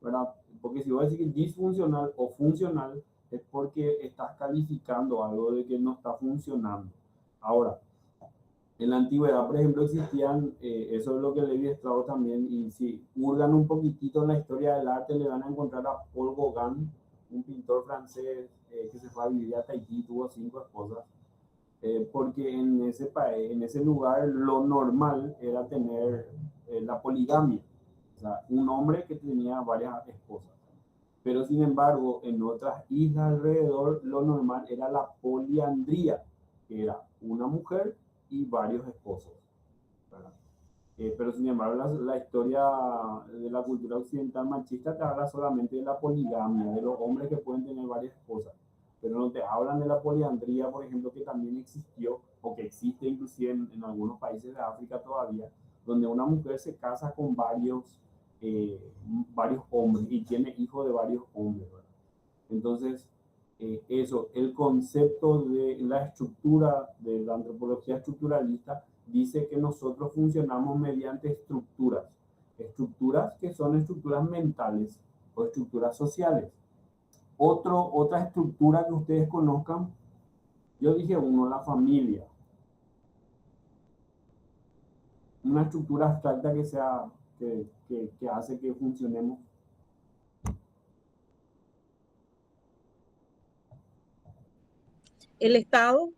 ¿verdad? Porque si vos decís que disfuncional o funcional, es porque estás calificando algo de que no está funcionando. Ahora, en la antigüedad, por ejemplo, existían, eso es lo que Lévi-Strauss también, y si hurgan un poquitito en la historia del arte, le van a encontrar a Paul Gauguin, un pintor francés que se fue a vivir a Tahití, tuvo 5 esposas, porque en ese lugar lo normal era tener la poligamia, o sea, un hombre que tenía varias esposas. Pero sin embargo, en otras islas alrededor, lo normal era la poliandría, que era una mujer y varios esposos, ¿verdad? Pero sin embargo la historia de la cultura occidental machista te habla solamente de la poligamia, de los hombres que pueden tener varias esposas, pero no te hablan de la poliandría, por ejemplo, que también existió o que existe inclusive en algunos países de África todavía, donde una mujer se casa con varios hombres y tiene hijos de varios hombres, ¿verdad? Entonces, eso, el concepto de la estructura, de la antropología estructuralista, dice que nosotros funcionamos mediante estructuras que son estructuras mentales o estructuras sociales. Otra estructura que ustedes conozcan, yo dije uno, la familia. Una estructura abstracta que hace que funcionemos. El Estado.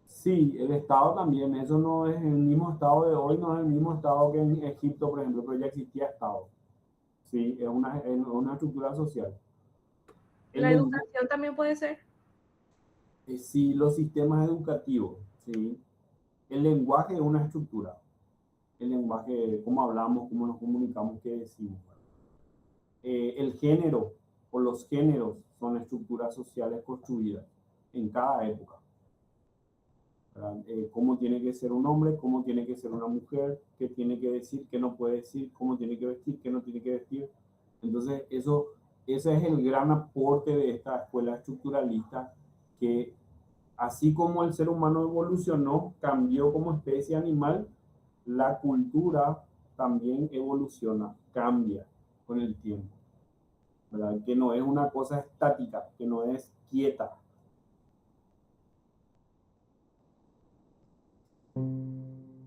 Sí, el Estado también, eso no es el mismo Estado de hoy, no es el mismo Estado que en Egipto, por ejemplo, pero ya existía Estado. Sí, es una estructura social. ¿La educación también puede ser? Sí, los sistemas educativos, sí. El lenguaje es una estructura. El lenguaje, cómo hablamos, cómo nos comunicamos, qué decimos. El género o los géneros son estructuras sociales construidas. en cada época. Cómo tiene que ser un hombre, cómo tiene que ser una mujer, qué tiene que decir, qué no puede decir, cómo tiene que vestir, qué no tiene que vestir. Entonces, ese es el gran aporte de esta escuela estructuralista, que así como el ser humano evolucionó, cambió como especie animal, la cultura también evoluciona, cambia con el tiempo, ¿verdad? Que no es una cosa estática, que no es quieta.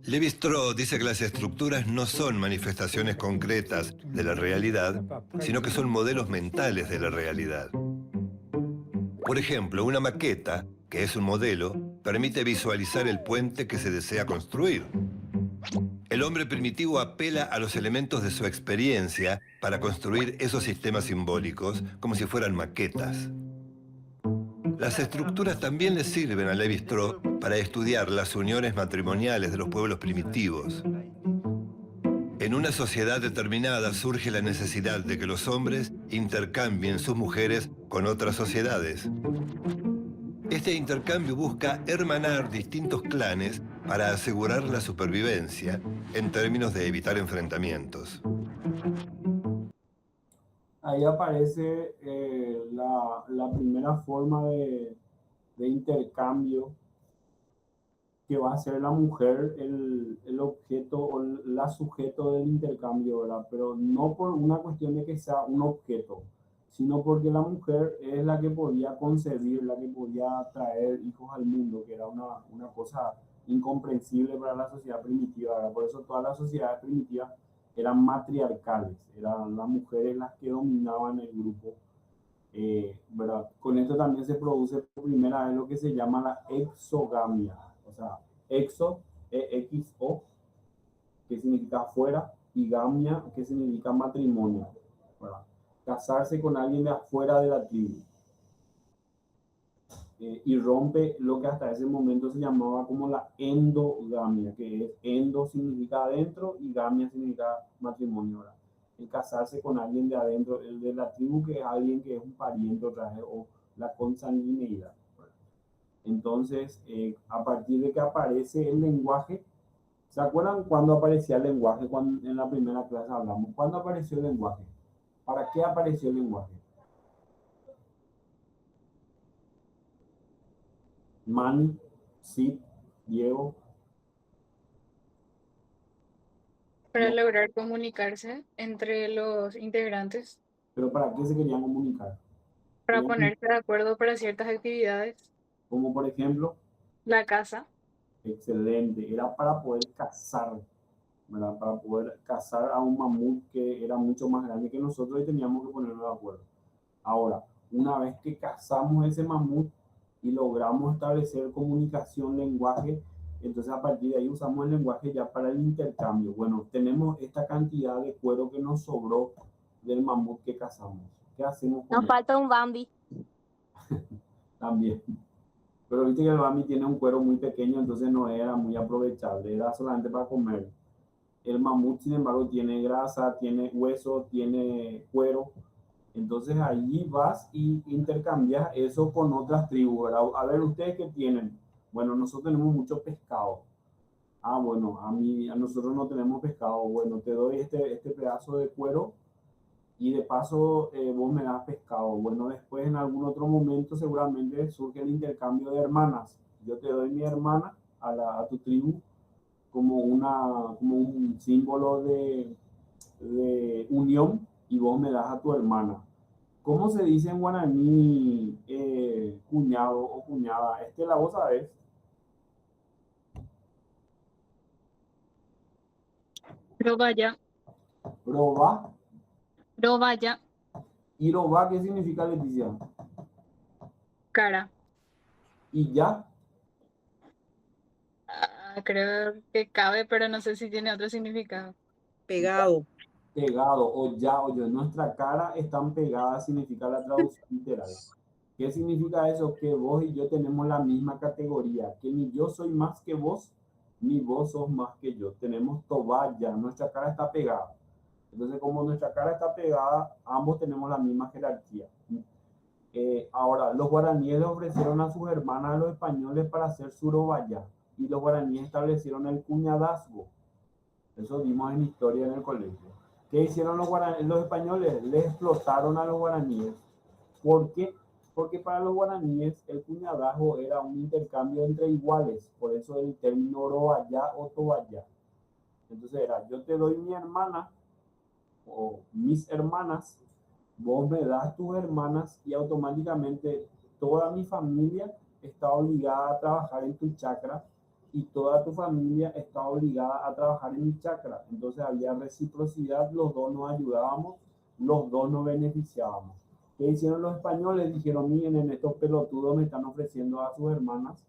Lévi-Strauss dice que las estructuras no son manifestaciones concretas de la realidad, sino que son modelos mentales de la realidad. Por ejemplo, una maqueta, que es un modelo, permite visualizar el puente que se desea construir. El hombre primitivo apela a los elementos de su experiencia para construir esos sistemas simbólicos como si fueran maquetas. Las estructuras también le sirven a Lévi-Strauss para estudiar las uniones matrimoniales de los pueblos primitivos. En una sociedad determinada surge la necesidad de que los hombres intercambien sus mujeres con otras sociedades. Este intercambio busca hermanar distintos clanes para asegurar la supervivencia en términos de evitar enfrentamientos. Ahí aparece la primera forma de intercambio, que va a ser la mujer el objeto o la sujeto del intercambio, ¿verdad? Pero no por una cuestión de que sea un objeto, sino porque la mujer es la que podía concebir, la que podía traer hijos al mundo, que era una cosa incomprensible para la sociedad primitiva, ¿verdad? Por eso todas las sociedades primitivas eran matriarcales, eran las mujeres las que dominaban el grupo, ¿verdad? Con esto también se produce por primera vez lo que se llama la exogamia, o sea, exo, E-X-O, que significa afuera, y gamia, que significa matrimonio, ¿verdad? Casarse con alguien de afuera de la tribu. Y rompe lo que hasta ese momento se llamaba como la endogamia, que es endo significa adentro y gamia significa matrimonio, ¿verdad? El casarse con alguien de adentro, el de la tribu, que es alguien que es un pariente otra vez, o la consanguineidad, ¿verdad? Entonces, a partir de que aparece el lenguaje, ¿se acuerdan cuándo aparecía el lenguaje? Cuando en la primera clase hablamos. ¿Cuándo apareció el lenguaje? ¿Para qué apareció el lenguaje? Manny, Sid, Diego. Para lograr comunicarse entre los integrantes, ¿Pero para qué se querían comunicar? para ponerse de acuerdo para ciertas actividades, Como por ejemplo, la casa. excelente, era para poder cazar, ¿verdad? Para poder cazar a un mamut que era mucho más grande que nosotros y teníamos que ponernos de acuerdo. Ahora, una vez que cazamos ese mamut y logramos establecer comunicación, lenguaje, entonces a partir de ahí usamos el lenguaje ya para el intercambio. Bueno, tenemos esta cantidad de cuero que nos sobró del mamut que cazamos. ¿Qué hacemos con Nos él? falta un Bambi. También. Pero viste que el Bambi tiene un cuero muy pequeño, entonces no era muy aprovechable, era solamente para comer. El mamut, sin embargo, tiene grasa, tiene hueso, tiene cuero. Entonces allí vas y intercambias eso con otras tribus, ¿verdad? A ver, ¿ustedes qué tienen? Bueno, nosotros tenemos mucho pescado. Ah, bueno, a nosotros no tenemos pescado. Bueno, te doy este pedazo de cuero y de paso vos me das pescado. Bueno, después en algún otro momento seguramente surge el intercambio de hermanas. Yo te doy mi hermana a tu tribu como un símbolo de unión, y vos me das a tu hermana. ¿Cómo se dice en guaraní cuñado o cuñada? La vos sabés. Robaya. Roba. Robaya. ¿Y roba qué significa, Leticia? Cara. ¿Y ya? Creo que cabe, pero no sé si tiene otro significado. Pegado. Pegado, o ya, o yo. Nuestra cara están pegadas, significa la traducción literal. ¿Qué significa eso? Que vos y yo tenemos la misma categoría, que ni yo soy más que vos, ni vos sos más que yo. Tenemos toballa, nuestra cara está pegada. Entonces, como nuestra cara está pegada, ambos tenemos la misma jerarquía. Ahora, los guaraníes le ofrecieron a sus hermanas a los españoles para hacer surobaya, y los guaraníes establecieron el cuñadazgo. Eso vimos en historia en el colegio. ¿Qué hicieron los españoles? Les explotaron a los guaraníes. ¿Por qué? Porque para los guaraníes el cuñadazgo era un intercambio entre iguales, por eso el término orobaya o tobaya. Entonces era, yo te doy mi hermana o mis hermanas, vos me das tus hermanas y automáticamente toda mi familia está obligada a trabajar en tu chacra y toda tu familia está obligada a trabajar en mi chacra. Entonces había reciprocidad, los dos nos ayudábamos, los dos nos beneficiábamos. ¿Qué hicieron los españoles? Dijeron, miren, estos pelotudos me están ofreciendo a sus hermanas,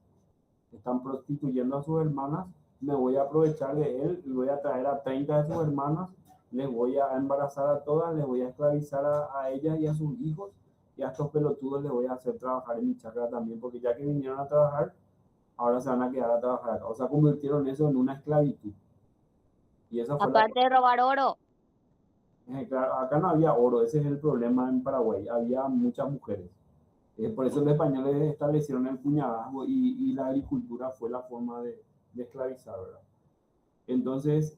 están prostituyendo a sus hermanas, me voy a aprovechar de él y voy a traer a 30 de sus hermanas, les voy a embarazar a todas, les voy a esclavizar a ellas y a sus hijos, y a estos pelotudos les voy a hacer trabajar en mi chacra también, porque ya que vinieron a trabajar, ahora se van a quedar a trabajar acá. O sea, convirtieron eso en una esclavitud. Y esa fue Aparte de robar oro. Claro, acá no había oro, ese es el problema en Paraguay, había muchas mujeres. Por eso los españoles establecieron el cuñadazgo y la agricultura fue la forma de esclavizar, ¿verdad? Entonces,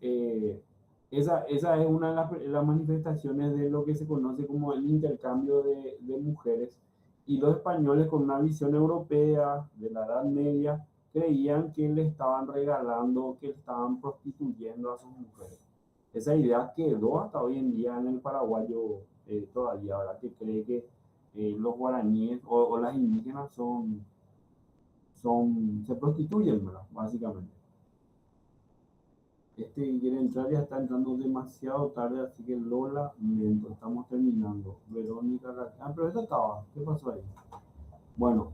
esa es una de las manifestaciones de lo que se conoce como el intercambio de mujeres, y los españoles, con una visión europea de la Edad Media, creían que le estaban regalando, que estaban prostituyendo a sus mujeres. Esa idea quedó hasta hoy en día en el paraguayo todavía, ¿verdad? Que cree que los guaraníes o las indígenas se prostituyen, ¿verdad? Básicamente. Quiere entrar, ya está entrando demasiado tarde, así que Lola, mientras estamos terminando. Verónica, pero eso estaba, ¿qué pasó ahí? Bueno,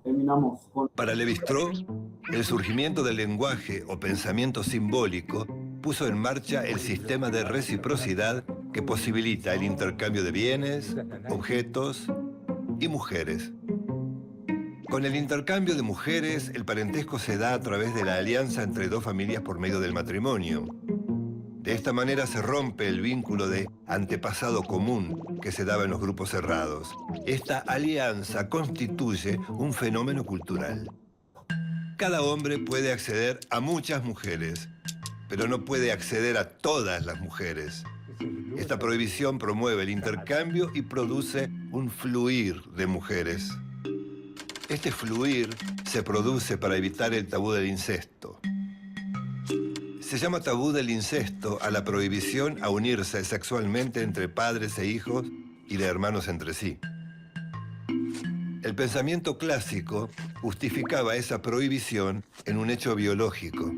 terminamos con... Para Lévi-Strauss, el surgimiento del lenguaje o pensamiento simbólico puso en marcha el sistema de reciprocidad que posibilita el intercambio de bienes, objetos y mujeres. Con el intercambio de mujeres, el parentesco se da a través de la alianza entre dos familias por medio del matrimonio. De esta manera se rompe el vínculo de antepasado común que se daba en los grupos cerrados. Esta alianza constituye un fenómeno cultural. Cada hombre puede acceder a muchas mujeres, pero no puede acceder a todas las mujeres. Esta prohibición promueve el intercambio y produce un fluir de mujeres. Este fluir se produce para evitar el tabú del incesto. Se llama tabú del incesto a la prohibición a unirse sexualmente entre padres e hijos y de hermanos entre sí. El pensamiento clásico justificaba esa prohibición en un hecho biológico.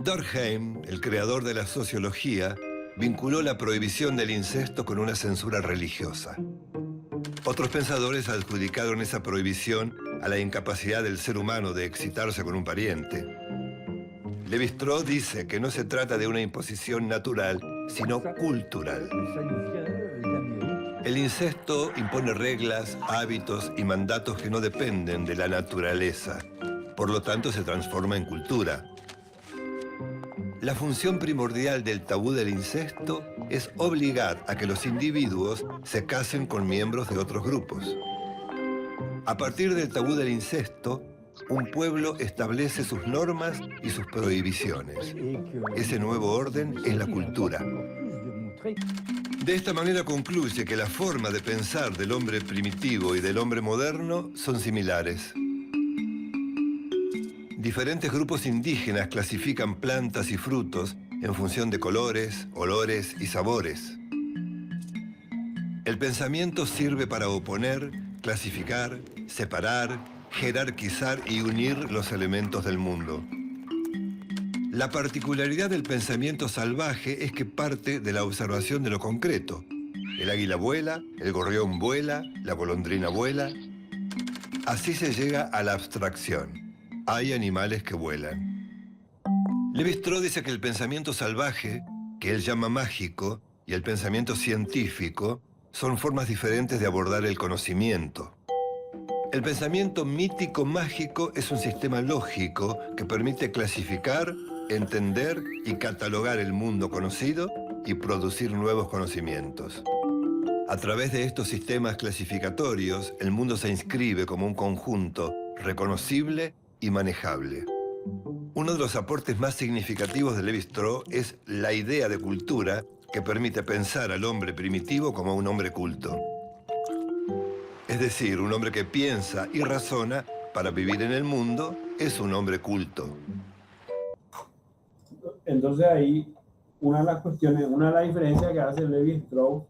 Durkheim, el creador de la sociología, vinculó la prohibición del incesto con una censura religiosa. Otros pensadores adjudicaron esa prohibición a la incapacidad del ser humano de excitarse con un pariente. Lévi-Strauss dice que no se trata de una imposición natural, sino cultural. El incesto impone reglas, hábitos y mandatos que no dependen de la naturaleza. Por lo tanto, se transforma en cultura. La función primordial del tabú del incesto es obligar a que los individuos se casen con miembros de otros grupos. A partir del tabú del incesto, un pueblo establece sus normas y sus prohibiciones. Ese nuevo orden es la cultura. De esta manera concluye que la forma de pensar del hombre primitivo y del hombre moderno son similares. Diferentes grupos indígenas clasifican plantas y frutos en función de colores, olores y sabores. El pensamiento sirve para oponer, clasificar, separar, jerarquizar y unir los elementos del mundo. La particularidad del pensamiento salvaje es que parte de la observación de lo concreto. El águila vuela, el gorrión vuela, la golondrina vuela. Así se llega a la abstracción. Hay animales que vuelan. Lévi-Strauss dice que el pensamiento salvaje, que él llama mágico, y el pensamiento científico son formas diferentes de abordar el conocimiento. El pensamiento mítico-mágico es un sistema lógico que permite clasificar, entender y catalogar el mundo conocido y producir nuevos conocimientos. A través de estos sistemas clasificatorios, el mundo se inscribe como un conjunto reconocible y manejable. Uno de los aportes más significativos de Lévi-Strauss es la idea de cultura que permite pensar al hombre primitivo como un hombre culto. Es decir, un hombre que piensa y razona para vivir en el mundo es un hombre culto. Entonces ahí, una de las cuestiones, una de las diferencias que hace Lévi-Strauss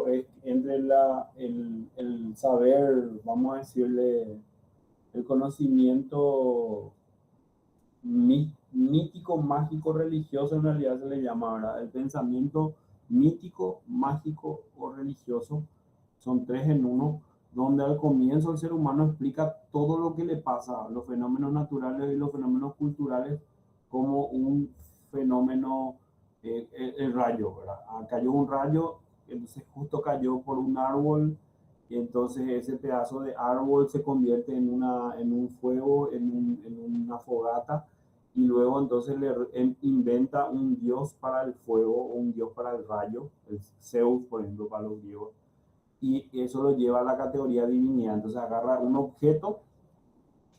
es entre el saber, vamos a decirle, el conocimiento mítico, mágico, religioso, en realidad se le llama, ¿verdad? El pensamiento mítico, mágico o religioso son tres en uno, donde al comienzo el ser humano explica todo lo que le pasa, los fenómenos naturales y los fenómenos culturales, como un fenómeno, el rayo, ¿verdad? Cayó un rayo, entonces justo cayó por un árbol, y entonces ese pedazo de árbol se convierte en un fuego, en una fogata, y luego entonces inventa un dios para el fuego, un dios para el rayo, el Zeus, por ejemplo, para los griegos, y eso lo lleva a la categoría de divinidad. Entonces agarra un objeto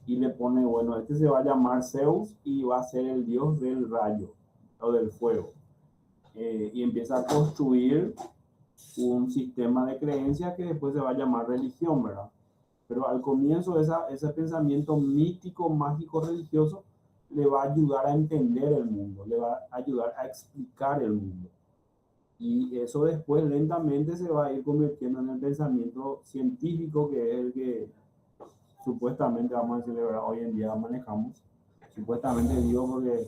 y le pone, bueno, este se va a llamar Zeus y va a ser el dios del rayo o del fuego, y empieza a construir un sistema de creencias que después se va a llamar religión, ¿verdad? Pero al comienzo ese pensamiento mítico, mágico, religioso le va a ayudar a entender el mundo, le va a ayudar a explicar el mundo. Y eso después lentamente se va a ir convirtiendo en el pensamiento científico, que es el que supuestamente, vamos a decirle, ¿verdad?, hoy en día manejamos. Supuestamente digo porque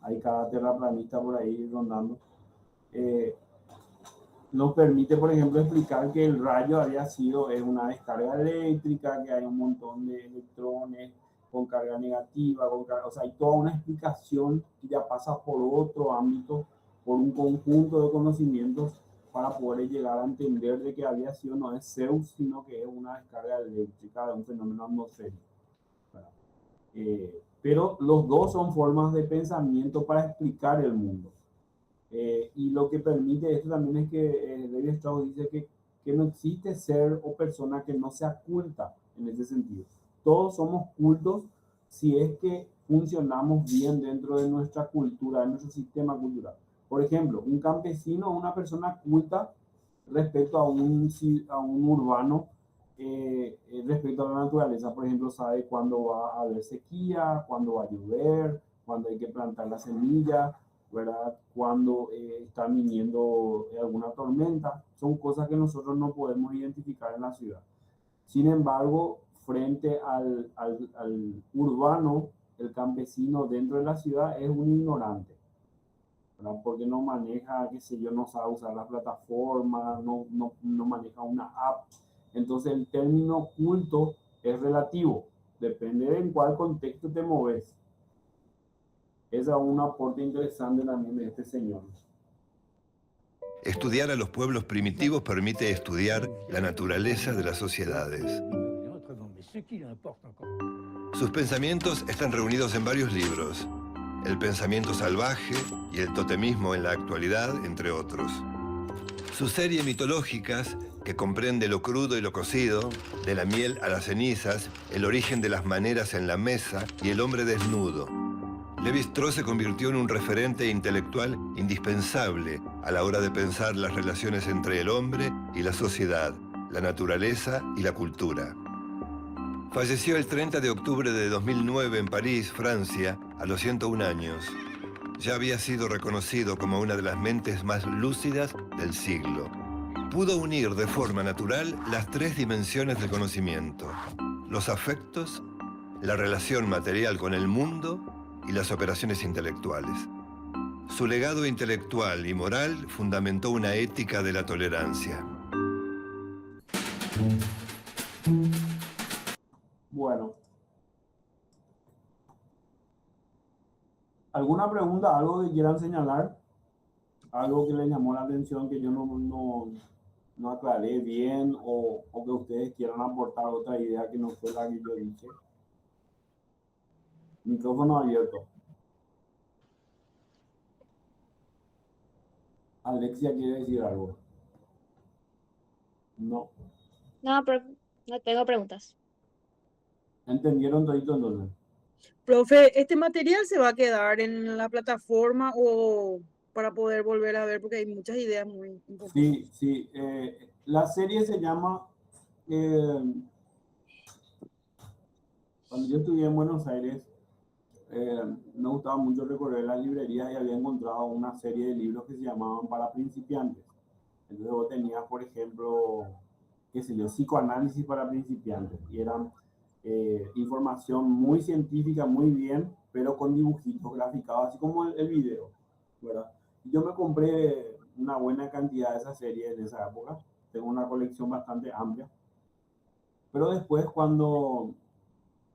hay cada terraplanista por ahí rondando. Nos permite, por ejemplo, explicar que el rayo es una descarga eléctrica, que hay un montón de electrones con carga negativa, o sea, hay toda una explicación que ya pasa por otro ámbito, por un conjunto de conocimientos para poder llegar a entender de que había sido no es Zeus, sino que es una descarga eléctrica de un fenómeno atmosférico. Pero los dos son formas de pensamiento para explicar el mundo. Y lo que permite esto también es que Lévi-Strauss dice que no existe ser o persona que no sea culta en ese sentido. Todos somos cultos si es que funcionamos bien dentro de nuestra cultura, de nuestro sistema cultural. Por ejemplo, un campesino o una persona culta respecto a un urbano, respecto a la naturaleza. Por ejemplo, sabe cuándo va a haber sequía, cuándo va a llover, cuándo hay que plantar la semilla, ¿verdad? Cuando está viniendo alguna tormenta. Son cosas que nosotros no podemos identificar en la ciudad. Sin embargo, frente al urbano, el campesino dentro de la ciudad es un ignorante, ¿verdad? Porque no maneja, qué sé yo, no sabe usar la plataforma, no maneja una app. Entonces el término culto es relativo, depende de en cuál contexto te moves. Es un aporte interesante también de este señor. Estudiar a los pueblos primitivos permite estudiar la naturaleza de las sociedades. Sus pensamientos están reunidos en varios libros: El pensamiento salvaje y el totemismo en la actualidad, entre otros. Su serie Mitológicas, que comprende lo crudo y lo cocido, de la miel a las cenizas, el origen de las maneras en la mesa y el hombre desnudo. Lévi-Strauss se convirtió en un referente intelectual indispensable a la hora de pensar las relaciones entre el hombre y la sociedad, la naturaleza y la cultura. Falleció el 30 de octubre de 2009 en París, Francia, a los 101 años. Ya había sido reconocido como una de las mentes más lúcidas del siglo. Pudo unir de forma natural las tres dimensiones del conocimiento: los afectos, la relación material con el mundo y las operaciones intelectuales. Su legado intelectual y moral fundamentó una ética de la tolerancia. Bueno. ¿Alguna pregunta, algo que quieran señalar? Algo que les llamó la atención que yo no aclaré bien, o que ustedes quieran aportar otra idea que no fue la que yo dije. Micrófono abierto. Alexia quiere decir algo. No. No, pero no tengo preguntas. ¿Entendieron todito entonces? Profe, ¿este material se va a quedar en la plataforma o para poder volver a ver? Porque hay muchas ideas muy importantes. Sí, sí. La serie se llama... cuando yo estudié en Buenos Aires, me gustaba mucho recorrer las librerías y había encontrado una serie de libros que se llamaban Para Principiantes. Entonces vos tenías, por ejemplo, qué sé yo, psicoanálisis para principiantes. Y eran información muy científica, muy bien, pero con dibujitos graficados, así como el video, ¿verdad? Yo me compré una buena cantidad de esa serie en esa época. Tengo una colección bastante amplia. Pero después cuando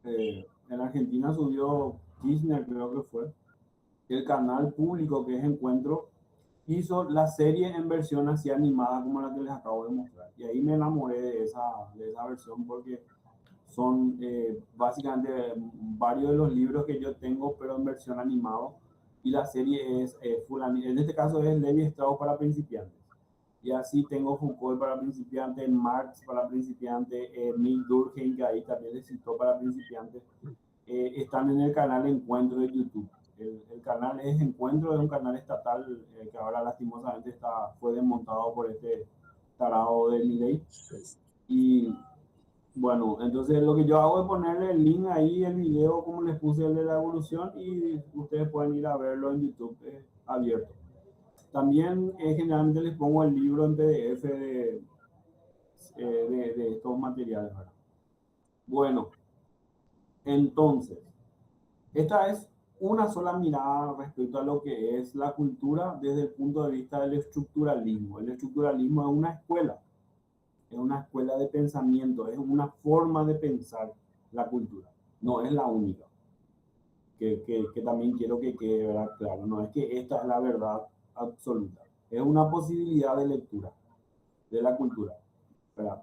en Argentina subió Disney, creo que fue, el canal público que es Encuentro, hizo la serie en versión así animada como la que les acabo de mostrar. Y ahí me enamoré de esa versión porque son básicamente varios de los libros que yo tengo, pero en versión animado. Y la serie es, en este caso es Levi Strauss para principiantes. Y así tengo Foucault para principiantes, Marx para principiantes, Emil Durkheim, que ahí también les citó para principiantes. Están en el canal Encuentro de YouTube. El canal es Encuentro, es un canal estatal que ahora lastimosamente fue desmontado por este tarado de Milei. Y bueno, entonces lo que yo hago es ponerle el link ahí, el video, como les puse el de la evolución, y ustedes pueden ir a verlo en YouTube abierto. También generalmente les pongo el libro en PDF de estos materiales, ¿verdad? Bueno, entonces, esta es una sola mirada respecto a lo que es la cultura desde el punto de vista del estructuralismo. El estructuralismo es una escuela de pensamiento, es una forma de pensar la cultura, no es la única. Que también quiero que quede claro, no es que esta es la verdad absoluta, es una posibilidad de lectura de la cultura, ¿verdad?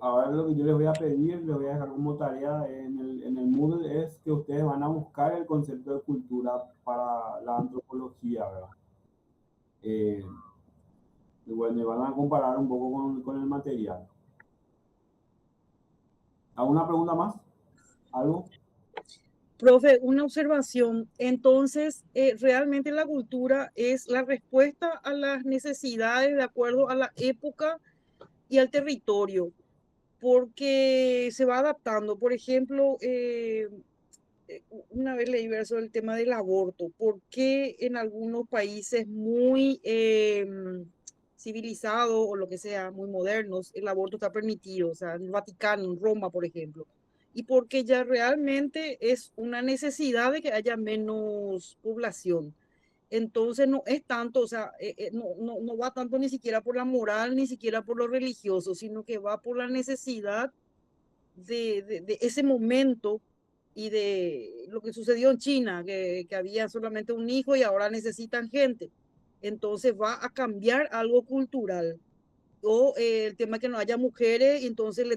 Ahora lo que yo les voy a pedir, les voy a dejar como tarea en el Moodle es que ustedes van a buscar el concepto de cultura para la antropología, ¿verdad? Y bueno, y van a comparar un poco con el material. ¿Alguna pregunta más? ¿Algo? Profe, una observación. Entonces, realmente la cultura es la respuesta a las necesidades de acuerdo a la época y al territorio, porque se va adaptando. Por ejemplo, una vez leí sobre el tema del aborto. ¿Por qué en algunos países muy civilizados o lo que sea, muy modernos, el aborto está permitido? O sea, en el Vaticano, en Roma, por ejemplo. Y porque ya realmente es una necesidad de que haya menos población. Entonces no es tanto, o sea, no va tanto ni siquiera por la moral, ni siquiera por lo religioso, sino que va por la necesidad de ese momento y de lo que sucedió en China, que había solamente un hijo y ahora necesitan gente. Entonces va a cambiar algo cultural. O el tema que no haya mujeres, entonces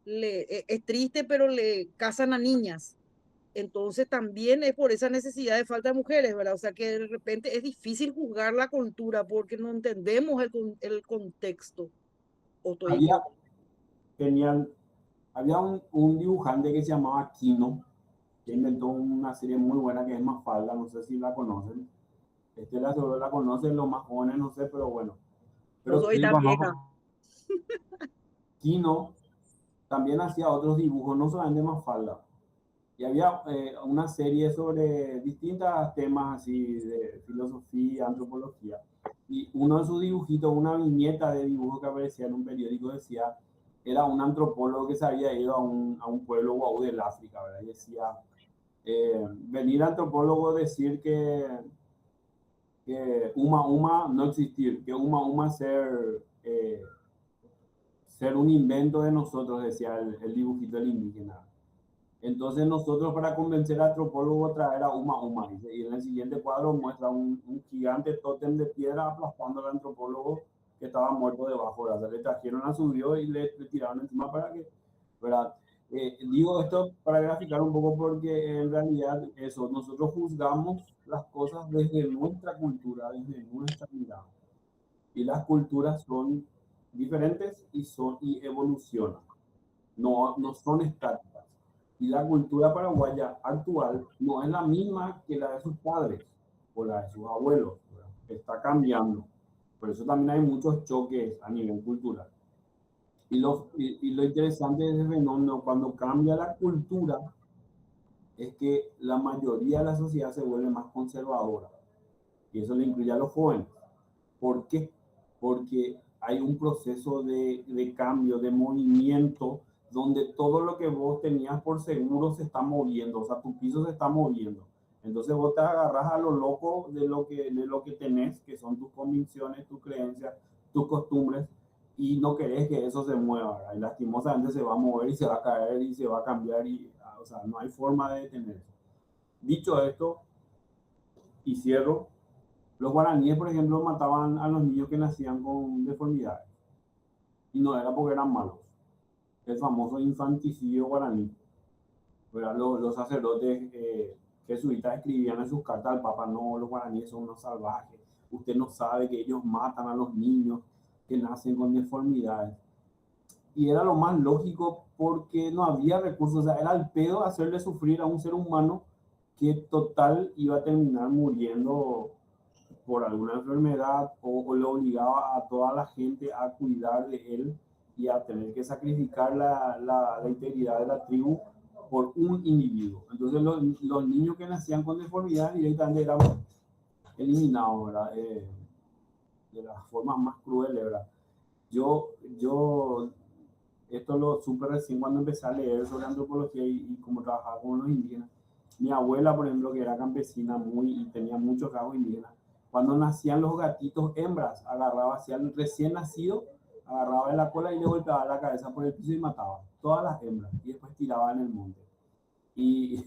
es triste, pero le casan a niñas. Entonces también es por esa necesidad de falta de mujeres, ¿verdad? O sea que de repente es difícil juzgar la cultura porque no entendemos el contexto. ¿O estoy equivocado? Había un dibujante que se llamaba Kino, que inventó una serie muy buena que es Mafalda, no sé si la conocen. Seguro la conocen, los más jóvenes no sé, pero bueno. Pero no soy tan vieja. Kino también hacía otros dibujos, no solamente Mafalda. Y había una serie sobre distintos temas así de filosofía, antropología. Y uno de sus dibujitos, una viñeta de dibujo que aparecía en un periódico decía, era un antropólogo que se había ido a un pueblo guau del África, ¿verdad? Y decía, venir antropólogo decir que Uma no existir, que Uma ser un invento de nosotros, decía el dibujito del indígena. Entonces nosotros para convencer al antropólogo traer a Uma, dice, y en el siguiente cuadro muestra un gigante tótem de piedra aplastando al antropólogo que estaba muerto debajo, o sea, le trajeron a su dios y le tiraron encima para que, ¿verdad? Digo esto para graficar un poco porque en realidad eso, nosotros juzgamos las cosas desde nuestra cultura, desde nuestra mirada. Y las culturas son diferentes y evolucionan, no son estáticas. Y la cultura paraguaya actual no es la misma que la de sus padres o la de sus abuelos, ¿verdad? Está cambiando. Por eso también hay muchos choques a nivel cultural. Y lo interesante de ese fenómeno, cuando cambia la cultura, es que la mayoría de la sociedad se vuelve más conservadora. Y eso le incluye a los jóvenes. ¿Por qué? Porque hay un proceso de cambio, de movimiento, donde todo lo que vos tenías por seguro se está moviendo, o sea, tu piso se está moviendo. Entonces vos te agarras a lo loco de lo que tenés, que son tus convicciones, tus creencias, tus costumbres, y no querés que eso se mueva, ¿verdad? Y lastimosamente se va a mover y se va a caer y se va a cambiar, o sea, no hay forma de detener eso. Dicho esto, y cierro, los guaraníes, por ejemplo, mataban a los niños que nacían con deformidades. Y no era porque eran malos. El famoso infanticidio guaraní. Los sacerdotes jesuitas escribían en sus cartas al Papa: no, los guaraníes son unos salvajes. Usted no sabe que ellos matan a los niños que nacen con deformidades. Y era lo más lógico porque no había recursos. O sea, era el pedo hacerle sufrir a un ser humano que total iba a terminar muriendo por alguna enfermedad o le obligaba a toda la gente a cuidar de él y a tener que sacrificar la integridad de la tribu por un individuo. Entonces los niños que nacían con deformidad directamente eran eliminados, ¿verdad? De las formas más crueles, ¿verdad? Yo esto lo supe recién cuando empecé a leer sobre antropología y cómo trabajaba con los indígenas. Mi abuela, por ejemplo, que era campesina y tenía muchos rasgos indígenas, cuando nacían los gatitos hembras, agarraba hacia el recién nacido, agarraba de la cola y le golpeaba la cabeza por el piso y mataba todas las hembras y después tiraba en el monte. Y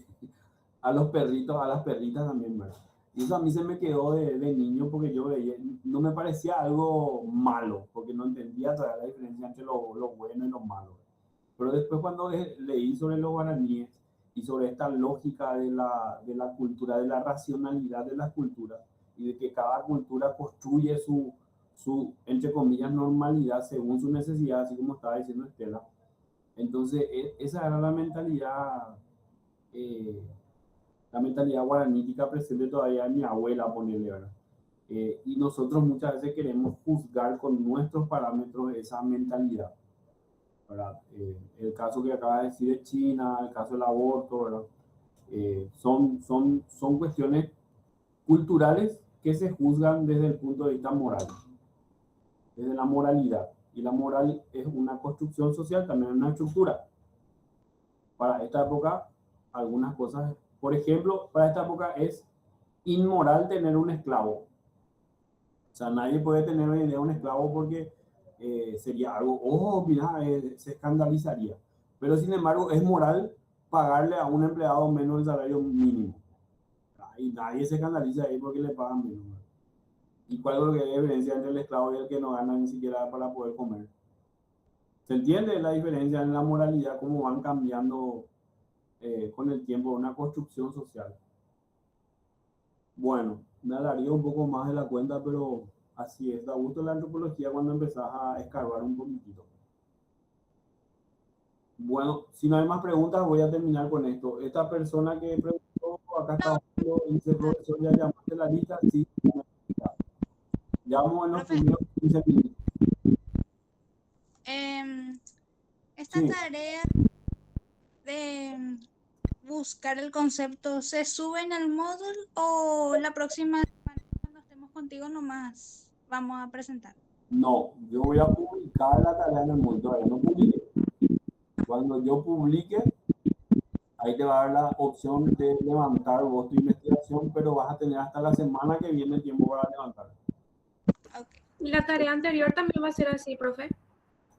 a los perritos, a las perritas también, ¿verdad? Y eso a mí se me quedó de niño porque yo veía, no me parecía algo malo, porque no entendía todavía la diferencia entre lo bueno y lo malo. Pero después cuando leí sobre los guaraníes y sobre esta lógica de la cultura, de la racionalidad de las culturas, y de que cada cultura construye su entre comillas, normalidad según su necesidad, así como estaba diciendo Estela. Entonces, esa era la mentalidad guaranítica presente todavía en mi abuela, ponerle, ¿verdad? Y nosotros muchas veces queremos juzgar con nuestros parámetros esa mentalidad, ¿verdad? El caso que acaba de decir de China, el caso del aborto, ¿verdad? Son cuestiones culturales que se juzgan desde el punto de vista moral, desde la moralidad. Y la moral es una construcción social, también una estructura. Para esta época, algunas cosas, por ejemplo, para esta época es inmoral tener un esclavo. O sea, nadie puede tener hoy en día un esclavo porque sería algo, mira, se escandalizaría. Pero sin embargo, es moral pagarle a un empleado menos el salario mínimo. Y nadie se escandaliza ahí porque le pagan menos. ¿Y cuál es lo que hay diferencia entre el esclavo y el que no gana ni siquiera para poder comer? ¿Se entiende la diferencia en la moralidad, cómo van cambiando con el tiempo una construcción social? Bueno, me alargué un poco más de la cuenta, pero así es. Da gusto la antropología cuando empezás a escarbar un poquitito. Bueno, si no hay más preguntas, voy a terminar con esto. Esta persona que preguntó, acá está, dice: profesor, ¿ya llamaste la lista? Sí. Llamo en los primeros 15 minutos. Esta tarea de buscar el concepto, ¿se sube en el módulo o la próxima semana cuando estemos contigo nomás vamos a presentar? No, yo voy a publicar la tarea en el módulo, todavía no publiqué. Cuando yo publique, ahí te va a dar la opción de levantar vos tu investigación, pero vas a tener hasta la semana que viene tiempo para levantar. Okay. ¿Y la tarea anterior también va a ser así, profe?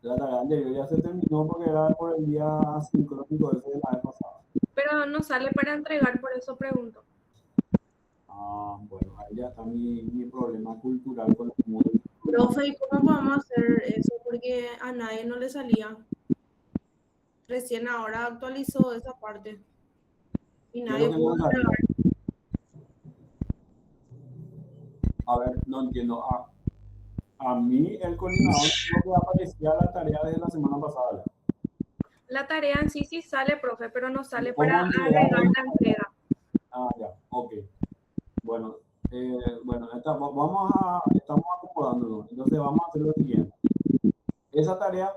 La tarea anterior ya se terminó porque era por el día sincrónico ese de la vez pasada. Pero no sale para entregar, por eso pregunto. Bueno, ahí ya está mi problema cultural con el módulo. Profe, ¿y cómo podemos hacer eso? Porque a nadie no le salía. Recién ahora actualizó esa parte. Y nadie pudo entregar. A ver, no entiendo. A mí el coordinador dijo que aparecía la tarea desde la semana pasada. La tarea en sí sí sale, profe, pero no sale ¿Cómo para entregar? agregar la entrega. Ah, ya, ok. Bueno, estamos acomodándonos. Entonces vamos a hacer lo siguiente. Esa tarea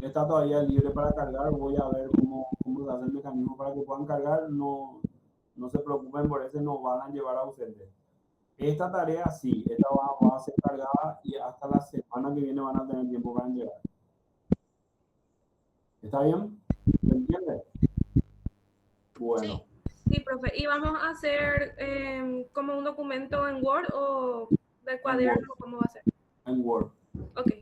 está todavía libre para cargar. Voy a ver cómo se hace el mecanismo para que puedan cargar. No se preocupen por eso, no van a llevar ausentes. Esta tarea sí, esta va a ser cargada y hasta la semana que viene van a tener tiempo para entregar. ¿Está bien? ¿Se entiende? Bueno. Sí, profe. ¿Y vamos a hacer como un documento en Word o de cuaderno? ¿Cómo va a ser? En Word. Ok.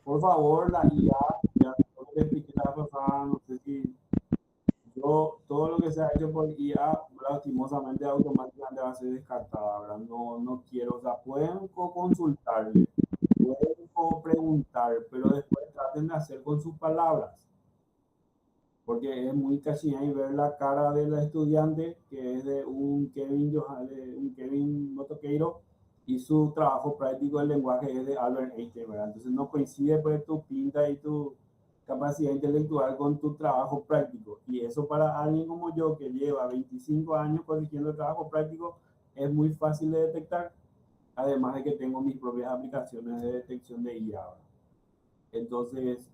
Por favor, la IA, ya te expliqué la pasada, no sé si todo lo que se ha hecho por IA, lastimosamente, automáticamente va a ser descartada, ¿verdad? No quiero, o sea, pueden consultarle, pueden preguntar, pero después traten de hacer con sus palabras. Porque es muy cachina y ver la cara de la estudiante, que es de un Kevin Motoqueiro, y su trabajo práctico del lenguaje es de Albert Einstein, ¿verdad? Entonces no coincide pues tu pinta y tu capacidad intelectual con tu trabajo práctico. Y eso para alguien como yo, que lleva 25 años corrigiendo el trabajo práctico, es muy fácil de detectar, además de que tengo mis propias aplicaciones de detección de IA. Entonces,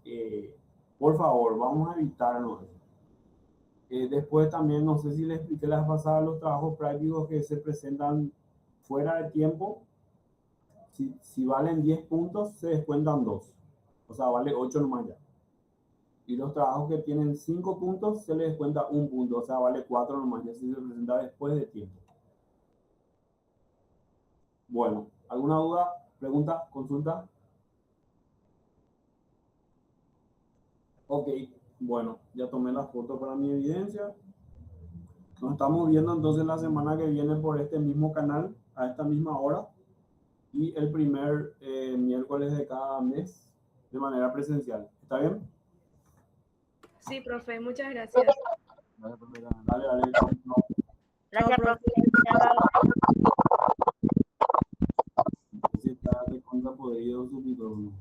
por favor, vamos a evitarnos eso. Después también, no sé si les expliqué las pasadas, los trabajos prácticos que se presentan fuera de tiempo, si valen 10 puntos, se descuentan 2. O sea, vale 8 nomás ya. Y los trabajos que tienen 5 puntos, se les descuenta 1 punto. O sea, vale 4 nomás ya si se presenta después de tiempo. Bueno, ¿alguna duda, pregunta, consulta? Ok, bueno, ya tomé la foto para mi evidencia. Nos estamos viendo entonces la semana que viene por este mismo canal, a esta misma hora, y el primer miércoles de cada mes de manera presencial. ¿Está bien? Sí, profe, muchas gracias. Dale. Gracias, profe. Si está de contra podrido su micrófono.